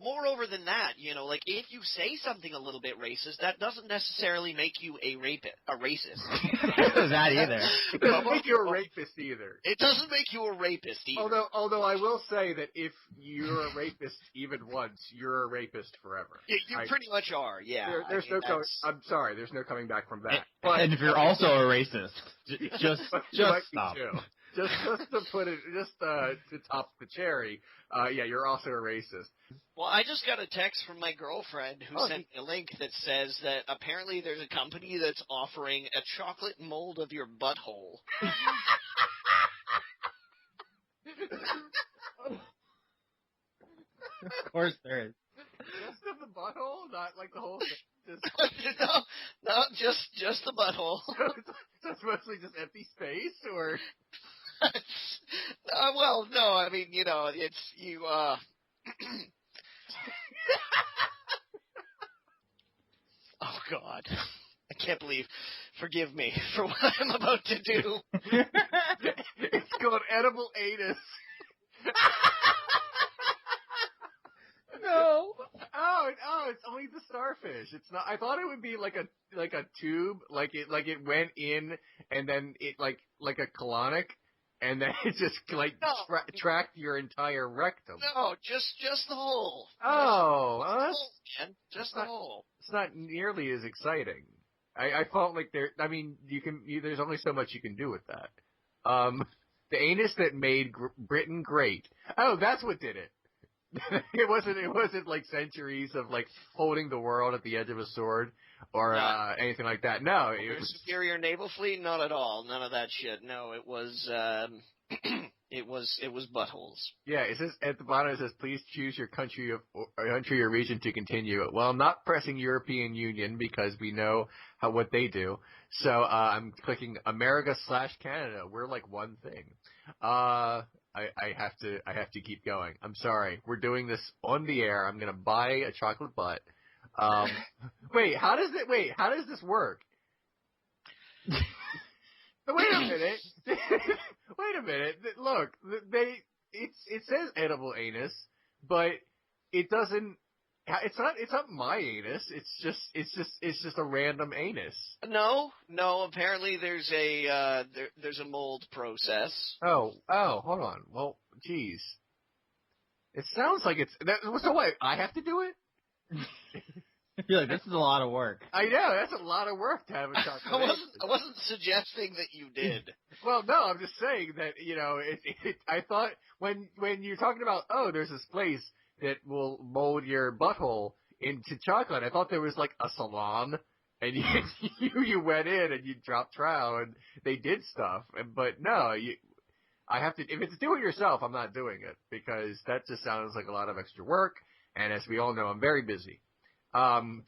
Moreover than that, if you say something a little bit racist, that doesn't necessarily make you a racist. It doesn't that either. It doesn't make you a rapist either. It doesn't make you a rapist either. Although I will say that if you're a rapist even once, you're a rapist forever. You pretty much are, yeah. I'm sorry, there's no coming back from that. And if you're also a racist, just stop. Just to put it, to top the cherry, you're also a racist. Well, I just got a text from my girlfriend who sent me a link that says that apparently there's a company that's offering a chocolate mold of your butthole. Of course there is. Just of the butthole, not like the whole thing. No, just the butthole. So it's mostly just empty space, or? Well, no, I mean, it's you. Oh God, I can't believe. Forgive me for what I'm about to do. It's called edible anus. No. Oh, it's only the starfish. It's not. I thought it would be like a tube, like it went in and then it like a colonic. and then it just tracked your entire rectum. No, just the hole. Oh, Just the hole. It's not nearly as exciting. I felt like there's only so much you can do with that. The anus that made Britain great. Oh, that's what did it. It wasn't like centuries of like holding the world at the edge of a sword or anything like that. No, it was superior naval fleet. Not at all. None of that shit. No, it was it was buttholes. Yeah, it says at the bottom. It says, "Please choose your country or region to continue." Well, I'm not pressing European Union because we know what they do. So I'm clicking America/Canada. We're like one thing. I have to keep going. I'm sorry. We're doing this on the air. I'm gonna buy a chocolate butt. Wait, how does this work? Wait a minute. Wait a minute. Look, it says edible anus, but it doesn't. It's not my anus. It's just a random anus. No. Apparently, there's a mold process. Oh, hold on. Well, geez. It sounds like it's. So what? I have to do it? I feel like this is a lot of work. I know, that's a lot of work to have a chocolate. I wasn't suggesting that you did. Well, no, I'm just saying that, I thought when you're talking about, there's this place that will mold your butthole into chocolate, I thought there was like a salon, and you went in and you dropped trowel and they did stuff, but no, I have to, if it's do it yourself, I'm not doing it, because that just sounds like a lot of extra work, and as we all know, I'm very busy. And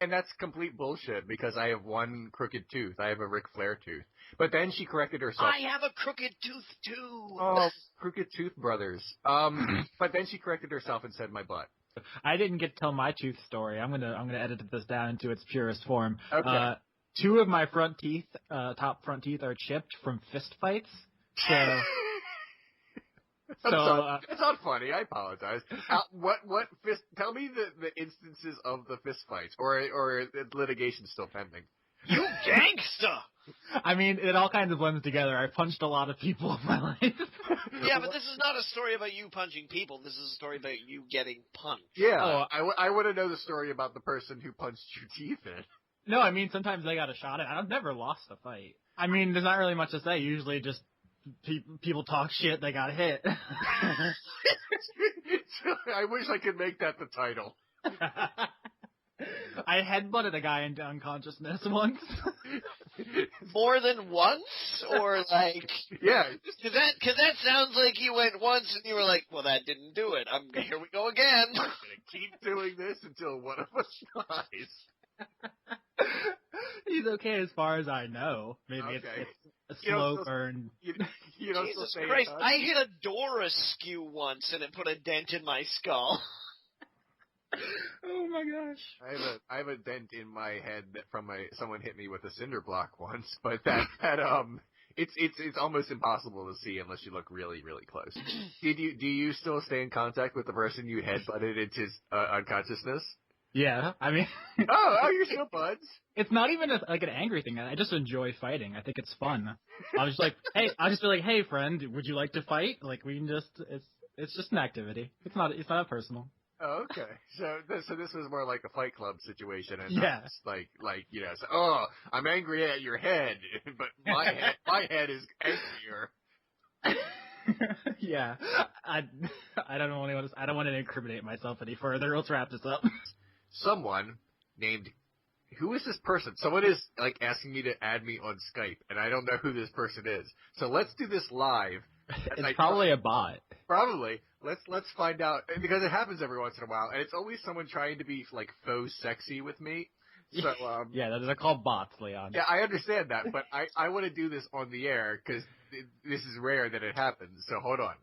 that's complete bullshit because I have one crooked tooth. I have a Ric Flair tooth. But then she corrected herself. I have a crooked tooth too. Oh, crooked tooth brothers. But then she corrected herself and said my butt. I didn't get to tell my tooth story. I'm gonna edit this down into its purest form. Okay. Two of my front teeth, top front teeth, are chipped from fist fights. So. It's not funny. I apologize. What fist? Tell me the instances of the fist fights, or litigation's still pending. You gangsta! I mean, it all kinds of blends together. I punched a lot of people in my life. Yeah, but this is not a story about you punching people. This is a story about you getting punched. Yeah, I want to know the story about the person who punched your teeth in. No, I mean, sometimes they got a shot at. I've never lost a fight. I mean, there's not really much to say. Usually just people talk shit, they got hit. I wish I could make that the title. I headbutted a guy into unconsciousness once. More than once? Or like... Yeah. Cause that sounds like you went once and you were like, well, that didn't do it. Here we go again. I'm gonna keep doing this until one of us dies. He's okay as far as I know. Maybe it's a slow burn. You don't Jesus say Christ, I hit a door askew once and it put a dent in my skull. Oh my gosh. I have a dent in my head from someone hit me with a cinder block once, but it's almost impossible to see unless you look really, really close. Do you still stay in contact with the person you headbutted into unconsciousness? Yeah, I mean... oh, you're still buds? It's not even an angry thing. I just enjoy fighting. I think it's fun. I'll just be like, hey friend, would you like to fight? Like, we can just, it's just an activity. It's not personal. Oh, okay. So this was more like a Fight Club situation, and yeah, so, I'm angry at your head, but my head is angrier. Yeah, I don't want to incriminate myself any further. Let's wrap this up. Someone named, who is this person? Someone is like asking me to add me on Skype, and I don't know who this person is. So let's do this live. It's probably a bot. Probably. Let's find out, because it happens every once in a while, and it's always someone trying to be like faux sexy with me. So yeah, they're called bots, Leon. Yeah, I understand that, but I want to do this on the air because this is rare that it happens. So hold on.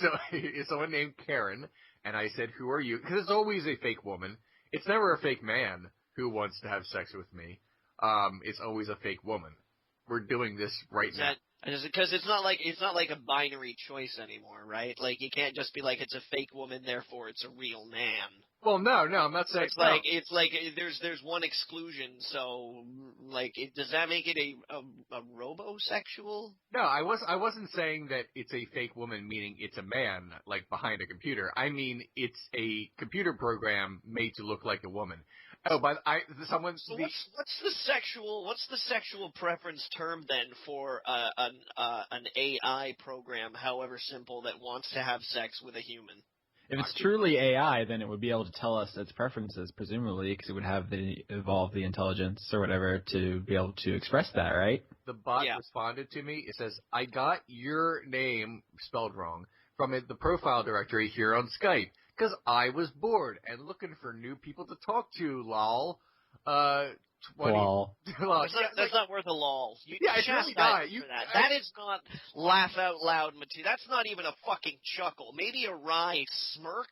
So it's someone named Karen, and I said, "Who are you?" Because it's always a fake woman. It's never a fake man who wants to have sex with me. It's always a fake woman. We're doing this right now. Because it's not like a binary choice anymore, right? Like, you can't just be like, it's a fake woman, therefore it's a real man. Well, no, I'm not saying It's like there's one exclusion. So like, does that make it a robosexual? No, I wasn't saying that it's a fake woman, meaning it's a man like behind a computer. I mean it's a computer program made to look like a woman. Oh, but So what's the sexual preference term then for an AI program, however simple, that wants to have sex with a human? If it's truly AI, then it would be able to tell us its preferences, presumably, because it would have evolve the intelligence or whatever to be able to express that, right? The bot responded to me. It says, "I got your name spelled wrong from the profile directory here on Skype because I was bored and looking for new people to talk to. Lol." 20. Lol. That's not worth a lol. It's really not. That is not laugh out loud material. That's not even a fucking chuckle. Maybe a wry smirk.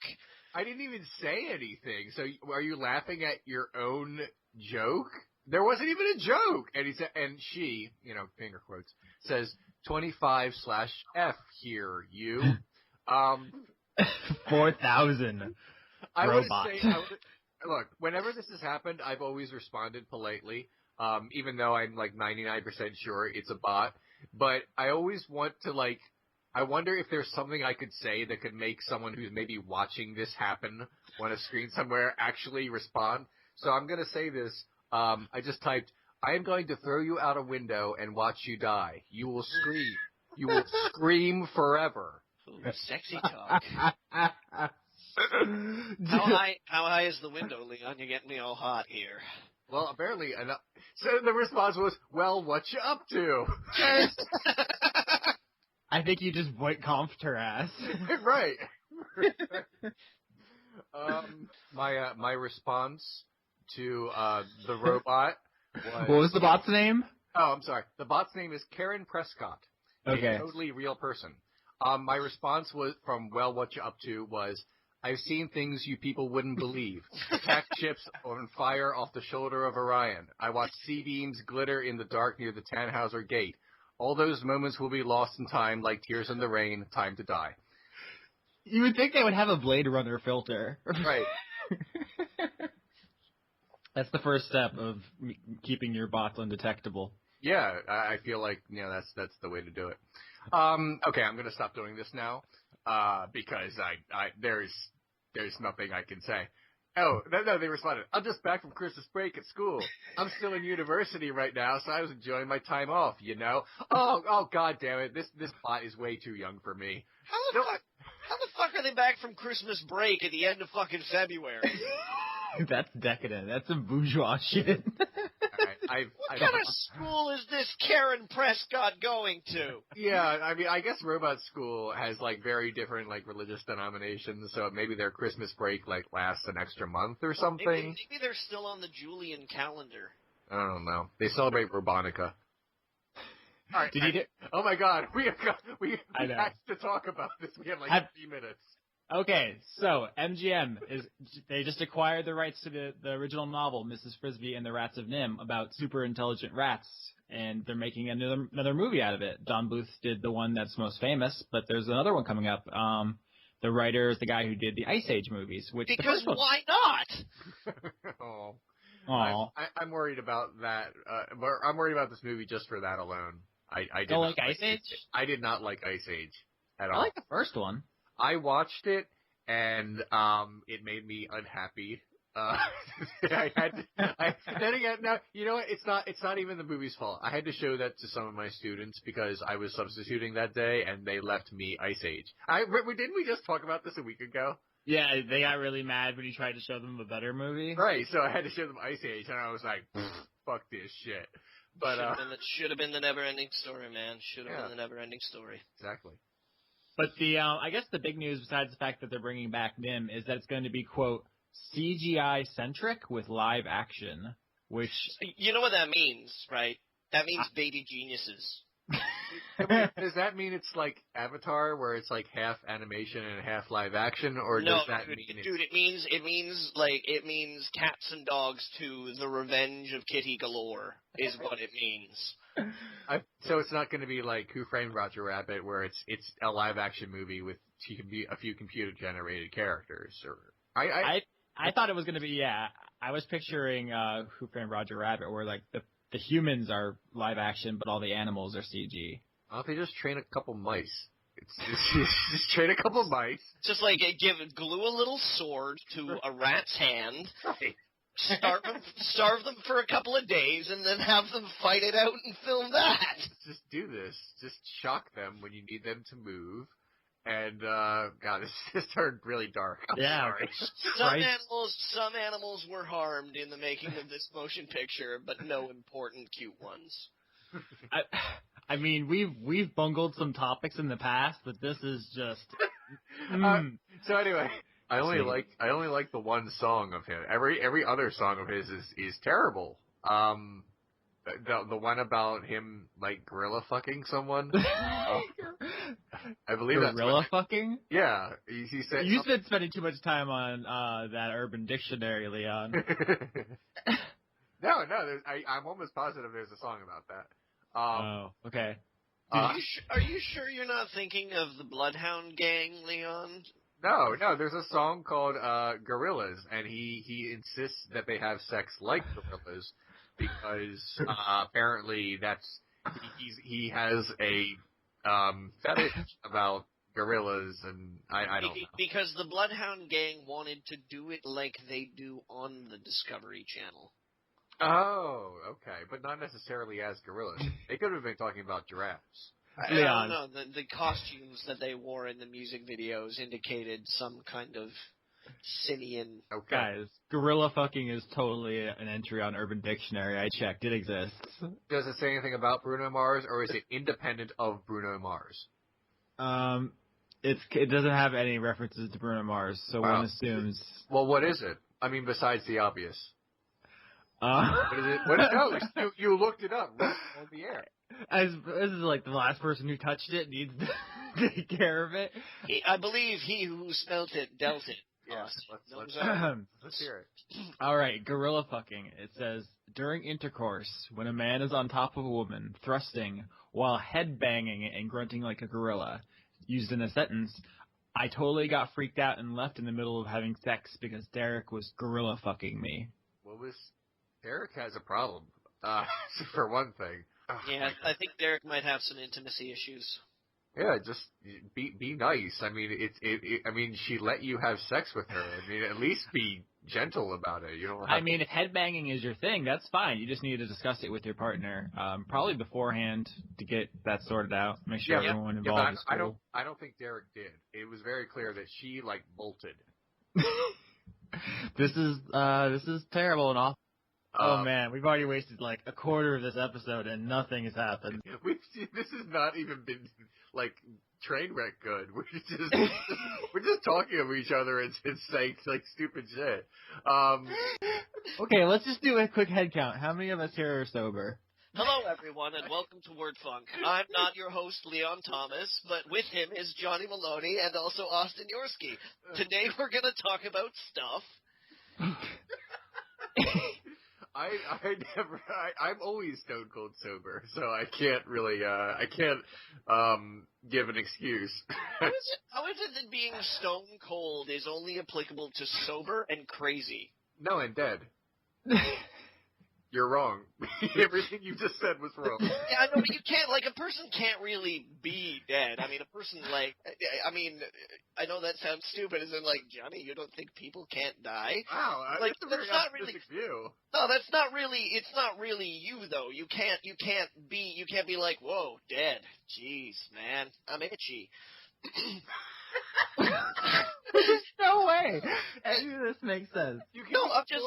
I didn't even say anything. So are you laughing at your own joke? There wasn't even a joke. And he said, and she, finger quotes, says 25/F here, you. 4,000 robots. Look, whenever this has happened, I've always responded politely, even though I'm like 99% sure it's a bot. But I always want to I wonder if there's something I could say that could make someone who's maybe watching this happen on a screen somewhere actually respond. So I'm going to say this. I just typed, "I am going to throw you out a window and watch you die. You will scream. You will scream forever." Ooh, sexy talk. How high is the window, Leon? You're getting me all hot here. Well, apparently, so the response was, "Well, what you up to?" I think you just voight-comped her ass. Right. My response to the robot was... What was the bot's name? Oh, I'm sorry. The bot's name is Karen Prescott. Okay. A totally real person. My response was from What You Up To was, "I've seen things you people wouldn't believe. Attack ships on fire off the shoulder of Orion. I watched C-beams glitter in the dark near the Tannhauser Gate. All those moments will be lost in time like tears in the rain. Time to die." You would think they would have a Blade Runner filter. Right. That's the first step of keeping your bots undetectable. Yeah, I feel like that's the way to do it. Okay, I'm gonna stop doing this now because there's nothing I can say. Oh, no, they responded, "I'm just back from Christmas break at school. I'm still in university right now, so I was enjoying my time off, Oh, god damn it, this bot is way too young for me. How the fuck are they back from Christmas break at the end of fucking February? That's decadent. That's some bourgeois shit. What kind of school is this Karen Prescott going to? Yeah, I mean, I guess robot school has very different religious denominations, so maybe their Christmas break lasts an extra month or something. Maybe they're still on the Julian calendar. I don't know. They celebrate Robonica. All right. Oh my God, we have to talk about this. We have 3 minutes. Okay, so MGM they just acquired the rights to the original novel, Mrs. Frisbee and the Rats of Nim, about super intelligent rats, and they're making another movie out of it. Don Bluth did the one that's most famous, but there's another one coming up. The writer is the guy who did the Ice Age movies, because why not? Oh. I'm worried about that. I'm worried about this movie just for that alone. I don't like Ice Age? I did not like Ice Age at all. I like the first one. I watched it, and it made me unhappy. Then again, no, you know what? It's not even the movie's fault. I had to show that to some of my students because I was substituting that day, and they left me Ice Age. Didn't we just talk about this a week ago? Yeah, they got really mad when you tried to show them a better movie. Right, so I had to show them Ice Age, and I was like, fuck this shit. But should have been the never-ending story, man. Should have been the never-ending story. Exactly. But I guess the big news, besides the fact that they're bringing back Nim, is that it's going to be, quote, CGI-centric with live action, which... You know what that means, right? That means baby geniuses. Does that mean it's like Avatar, where it's half animation and half live action, or does that mean... Dude, it means cats and dogs to the Revenge of Kitty Galore, is what it means. So it's not going to be like Who Framed Roger Rabbit, where it's a live action movie with a few computer generated characters, or I thought it was gonna be I was picturing Who Framed Roger Rabbit, where like the humans are live action, but all the animals are CG. Why don't they just train a couple mice? Just train a couple mice. Just like glue a little sword to a rat's hand, Right. starve them for a couple of days, and then have them fight it out and film that. Just do this. Just shock them when you need them to move. And God, this just turned really dark. I'm sorry. Some animals were harmed in the making of this motion picture, but no important cute ones. I mean, we've bungled some topics in the past, but this is just. So anyway, I only like the one song of his. Every other song of his is terrible. The one about him like gorilla fucking someone. I believe that's gorilla fucking. Yeah, he said. You've been spending too much time on that Urban Dictionary, Leon. No, I'm almost positive there's a song about that. Okay. Are you sure you're not thinking of the Bloodhound Gang, Leon? No, there's a song called Gorillas, and he insists that they have sex like gorillas because apparently he has a fetish about gorillas, and I don't know. Because the Bloodhound Gang wanted to do it like they do on the Discovery Channel. Oh, okay, but not necessarily as gorillas. They could have been talking about giraffes. I don't know. The costumes that they wore in the music videos indicated some kind of simian. Okay. Guys, gorilla fucking is totally an entry on Urban Dictionary. I checked. It exists. Does it say anything about Bruno Mars, or is it independent of Bruno Mars? It doesn't have any references to Bruno Mars, so one assumes. Well, what is it? I mean, besides the obvious. What is it? No, you looked it up right on the air. This is like the last person who touched it needs to take care of it. I believe he who smelt it dealt it. Yes, let's hear it. All right, gorilla fucking. It says, during intercourse, when a man is on top of a woman, thrusting, while head banging and grunting like a gorilla, used in a sentence, I totally got freaked out and left in the middle of having sex because Derek was gorilla fucking me. Derek has a problem, for one thing. Yeah, I think Derek might have some intimacy issues. Yeah, just be nice. I mean, I mean, she let you have sex with her. I mean, at least be gentle about it. You don't. I mean, if headbanging is your thing, that's fine. You just need to discuss it with your partner, probably beforehand to get that sorted out. Make sure everyone involved is cool. I don't think Derek did. It was very clear that she bolted. This is terrible and awful. Oh man, we've already wasted like a quarter of this episode and nothing has happened. This has not even been train wreck good. We're just talking to each other and saying stupid shit. Okay, let's just do a quick head count. How many of us here are sober? Hello everyone and welcome to Word Funk. I'm not your host Leon Thomas, but with him is Johnny Maloney and also Austin Yorsky. Today we're gonna talk about stuff. I'm always stone cold sober, so I can't really, give an excuse. How is it that being stone cold is only applicable to sober and crazy? No, and dead. You're wrong. Everything you just said was wrong. Yeah, I know, but you can't, a person can't really be dead. I mean, a person, I know that sounds stupid, as in, Johnny, you don't think people can't die? Wow, that's a very optimistic view. No, it's not really you, though. You can't be like, whoa, dead. Jeez, man, I'm itchy. No way! Any of this makes sense. I'm just...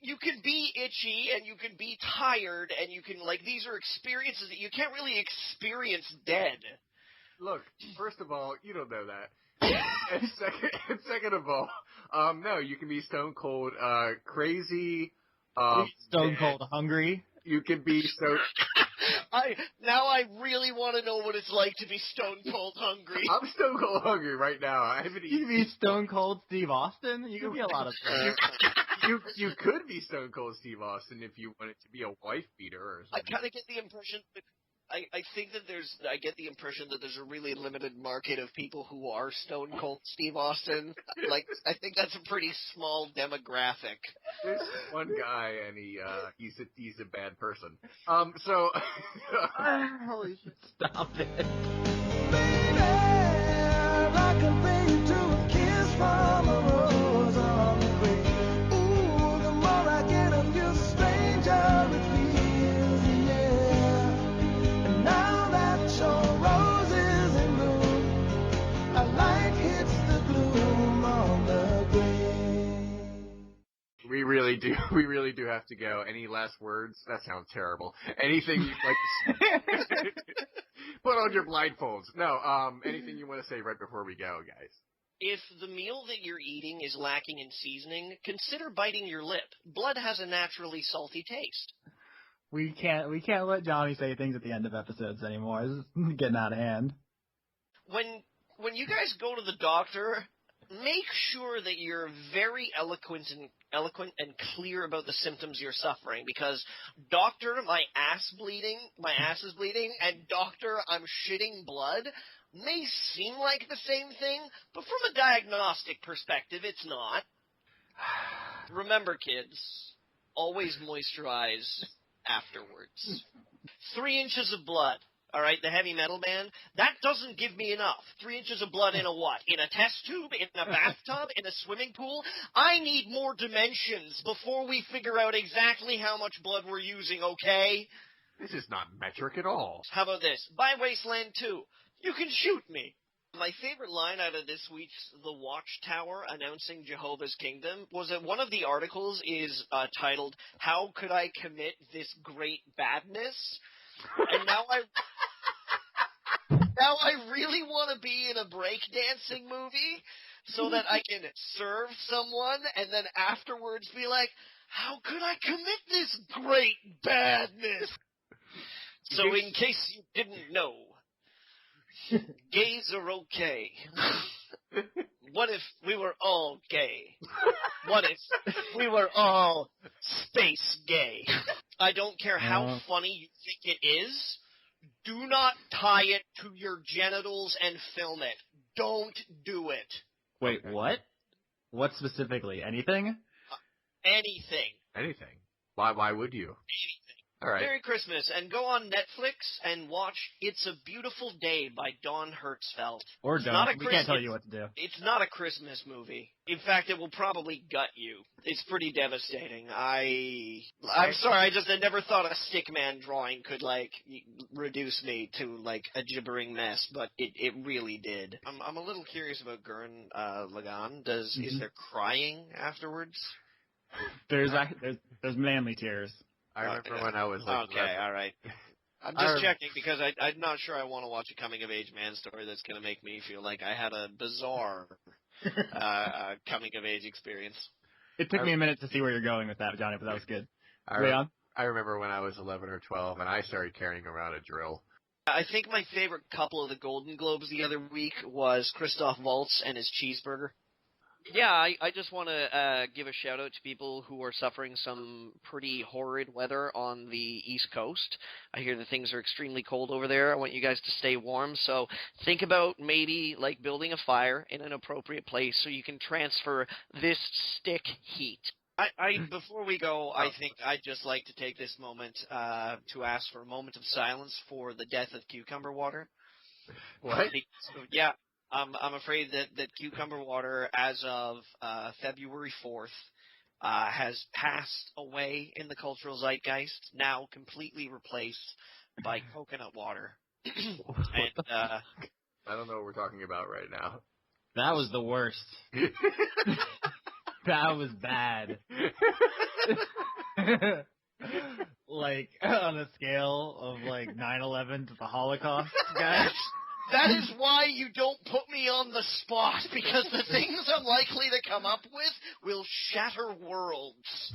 you can be itchy and you can be tired and you can, these are experiences that you can't really experience dead. Look, first of all, you don't know that. and second of all, no, you can be stone cold, crazy, stone cold hungry. You can be I really want to know what it's like to be stone cold hungry. I'm stone cold hungry right now. I haven't eaten. You can be stone cold Steve Austin? You can be a lot of stuff. You could be stone cold Steve Austin if you wanted to be a wife beater or something. I kind of get the impression that I think that I get the impression that there's a really limited market of people who are Stone Cold Steve Austin. Like, I think that's a pretty small demographic. There's one guy, and he's a bad person. So Holy shit! Stop it. Baby, I compare you to a kiss from a rose on the grave. Ooh, the more I get of you, stranger it feels, yeah. And now that your rose is in bloom, a light hits the gloom on the grave. we really do have to go. Any last words? That sounds terrible. Anything you'd like to say? Put on your blindfolds. No, anything you want to say right before we go, guys? If the meal that you're eating is lacking in seasoning, consider biting your lip. Blood has a naturally salty taste. We can't let Johnny say things at the end of episodes anymore. This is getting out of hand. When you guys go to the doctor, make sure that you're very eloquent and clear about the symptoms you're suffering, because doctor, my ass is bleeding, and doctor, I'm shitting blood may seem like the same thing, but from a diagnostic perspective, it's not. Remember, kids, always moisturize afterwards. 3 inches of blood. All right, the heavy metal band, that doesn't give me enough. 3 inches of blood in a what? In a test tube? In a bathtub? In a swimming pool? I need more dimensions before we figure out exactly how much blood we're using, okay? This is not metric at all. How about this? By Wasteland 2, you can shoot me. My favorite line out of this week's The Watchtower announcing Jehovah's Kingdom was that one of the articles is titled, How Could I Commit This Great Badness? And now I really want to be in a breakdancing movie so that I can serve someone and then afterwards be like, how could I commit this great badness? So in case you didn't know, gays are okay. What if we were all gay? What if we were all space gay? I don't care how funny you think it is. Do not tie it to your genitals and film it. Don't do it. Wait, what? What specifically? Anything? Anything. Anything. Why would you? Anything. All right. Merry Christmas, and go on Netflix and watch It's a Beautiful Day by Dawn Hertzfeldt. Or don't. We can't tell you what to do. It's not a Christmas movie. In fact, it will probably gut you. It's pretty devastating. I'm sorry, I never thought a stickman drawing could, reduce me to, a gibbering mess, but it really did. I'm a little curious about Gurren Lagann. Is there crying afterwards? There's manly tears. I remember when I was okay, all right. I'm just checking because I'm not sure I want to watch a coming-of-age man story that's going to make me feel like I had a bizarre coming-of-age experience. It took me a minute to see where you're going with that, Johnny, but that was good. I remember when I was 11 or 12 and I started carrying around a drill. I think my favorite couple of the Golden Globes the other week was Christoph Waltz and his cheeseburger. Yeah, I just want to give a shout-out to people who are suffering some pretty horrid weather on the East Coast. I hear that things are extremely cold over there. I want you guys to stay warm, so think about maybe, building a fire in an appropriate place so you can transfer this stick heat. Before we go, I think I'd just like to take this moment to ask for a moment of silence for the death of cucumber water. What? Yeah. I'm afraid that cucumber water, as of February 4th, has passed away in the cultural zeitgeist, now completely replaced by coconut water. And I don't know what we're talking about right now. That was the worst. That was bad. On a scale of 9/11 to the Holocaust, guys. That is why you don't put me on the spot, because the things I'm likely to come up with will shatter worlds.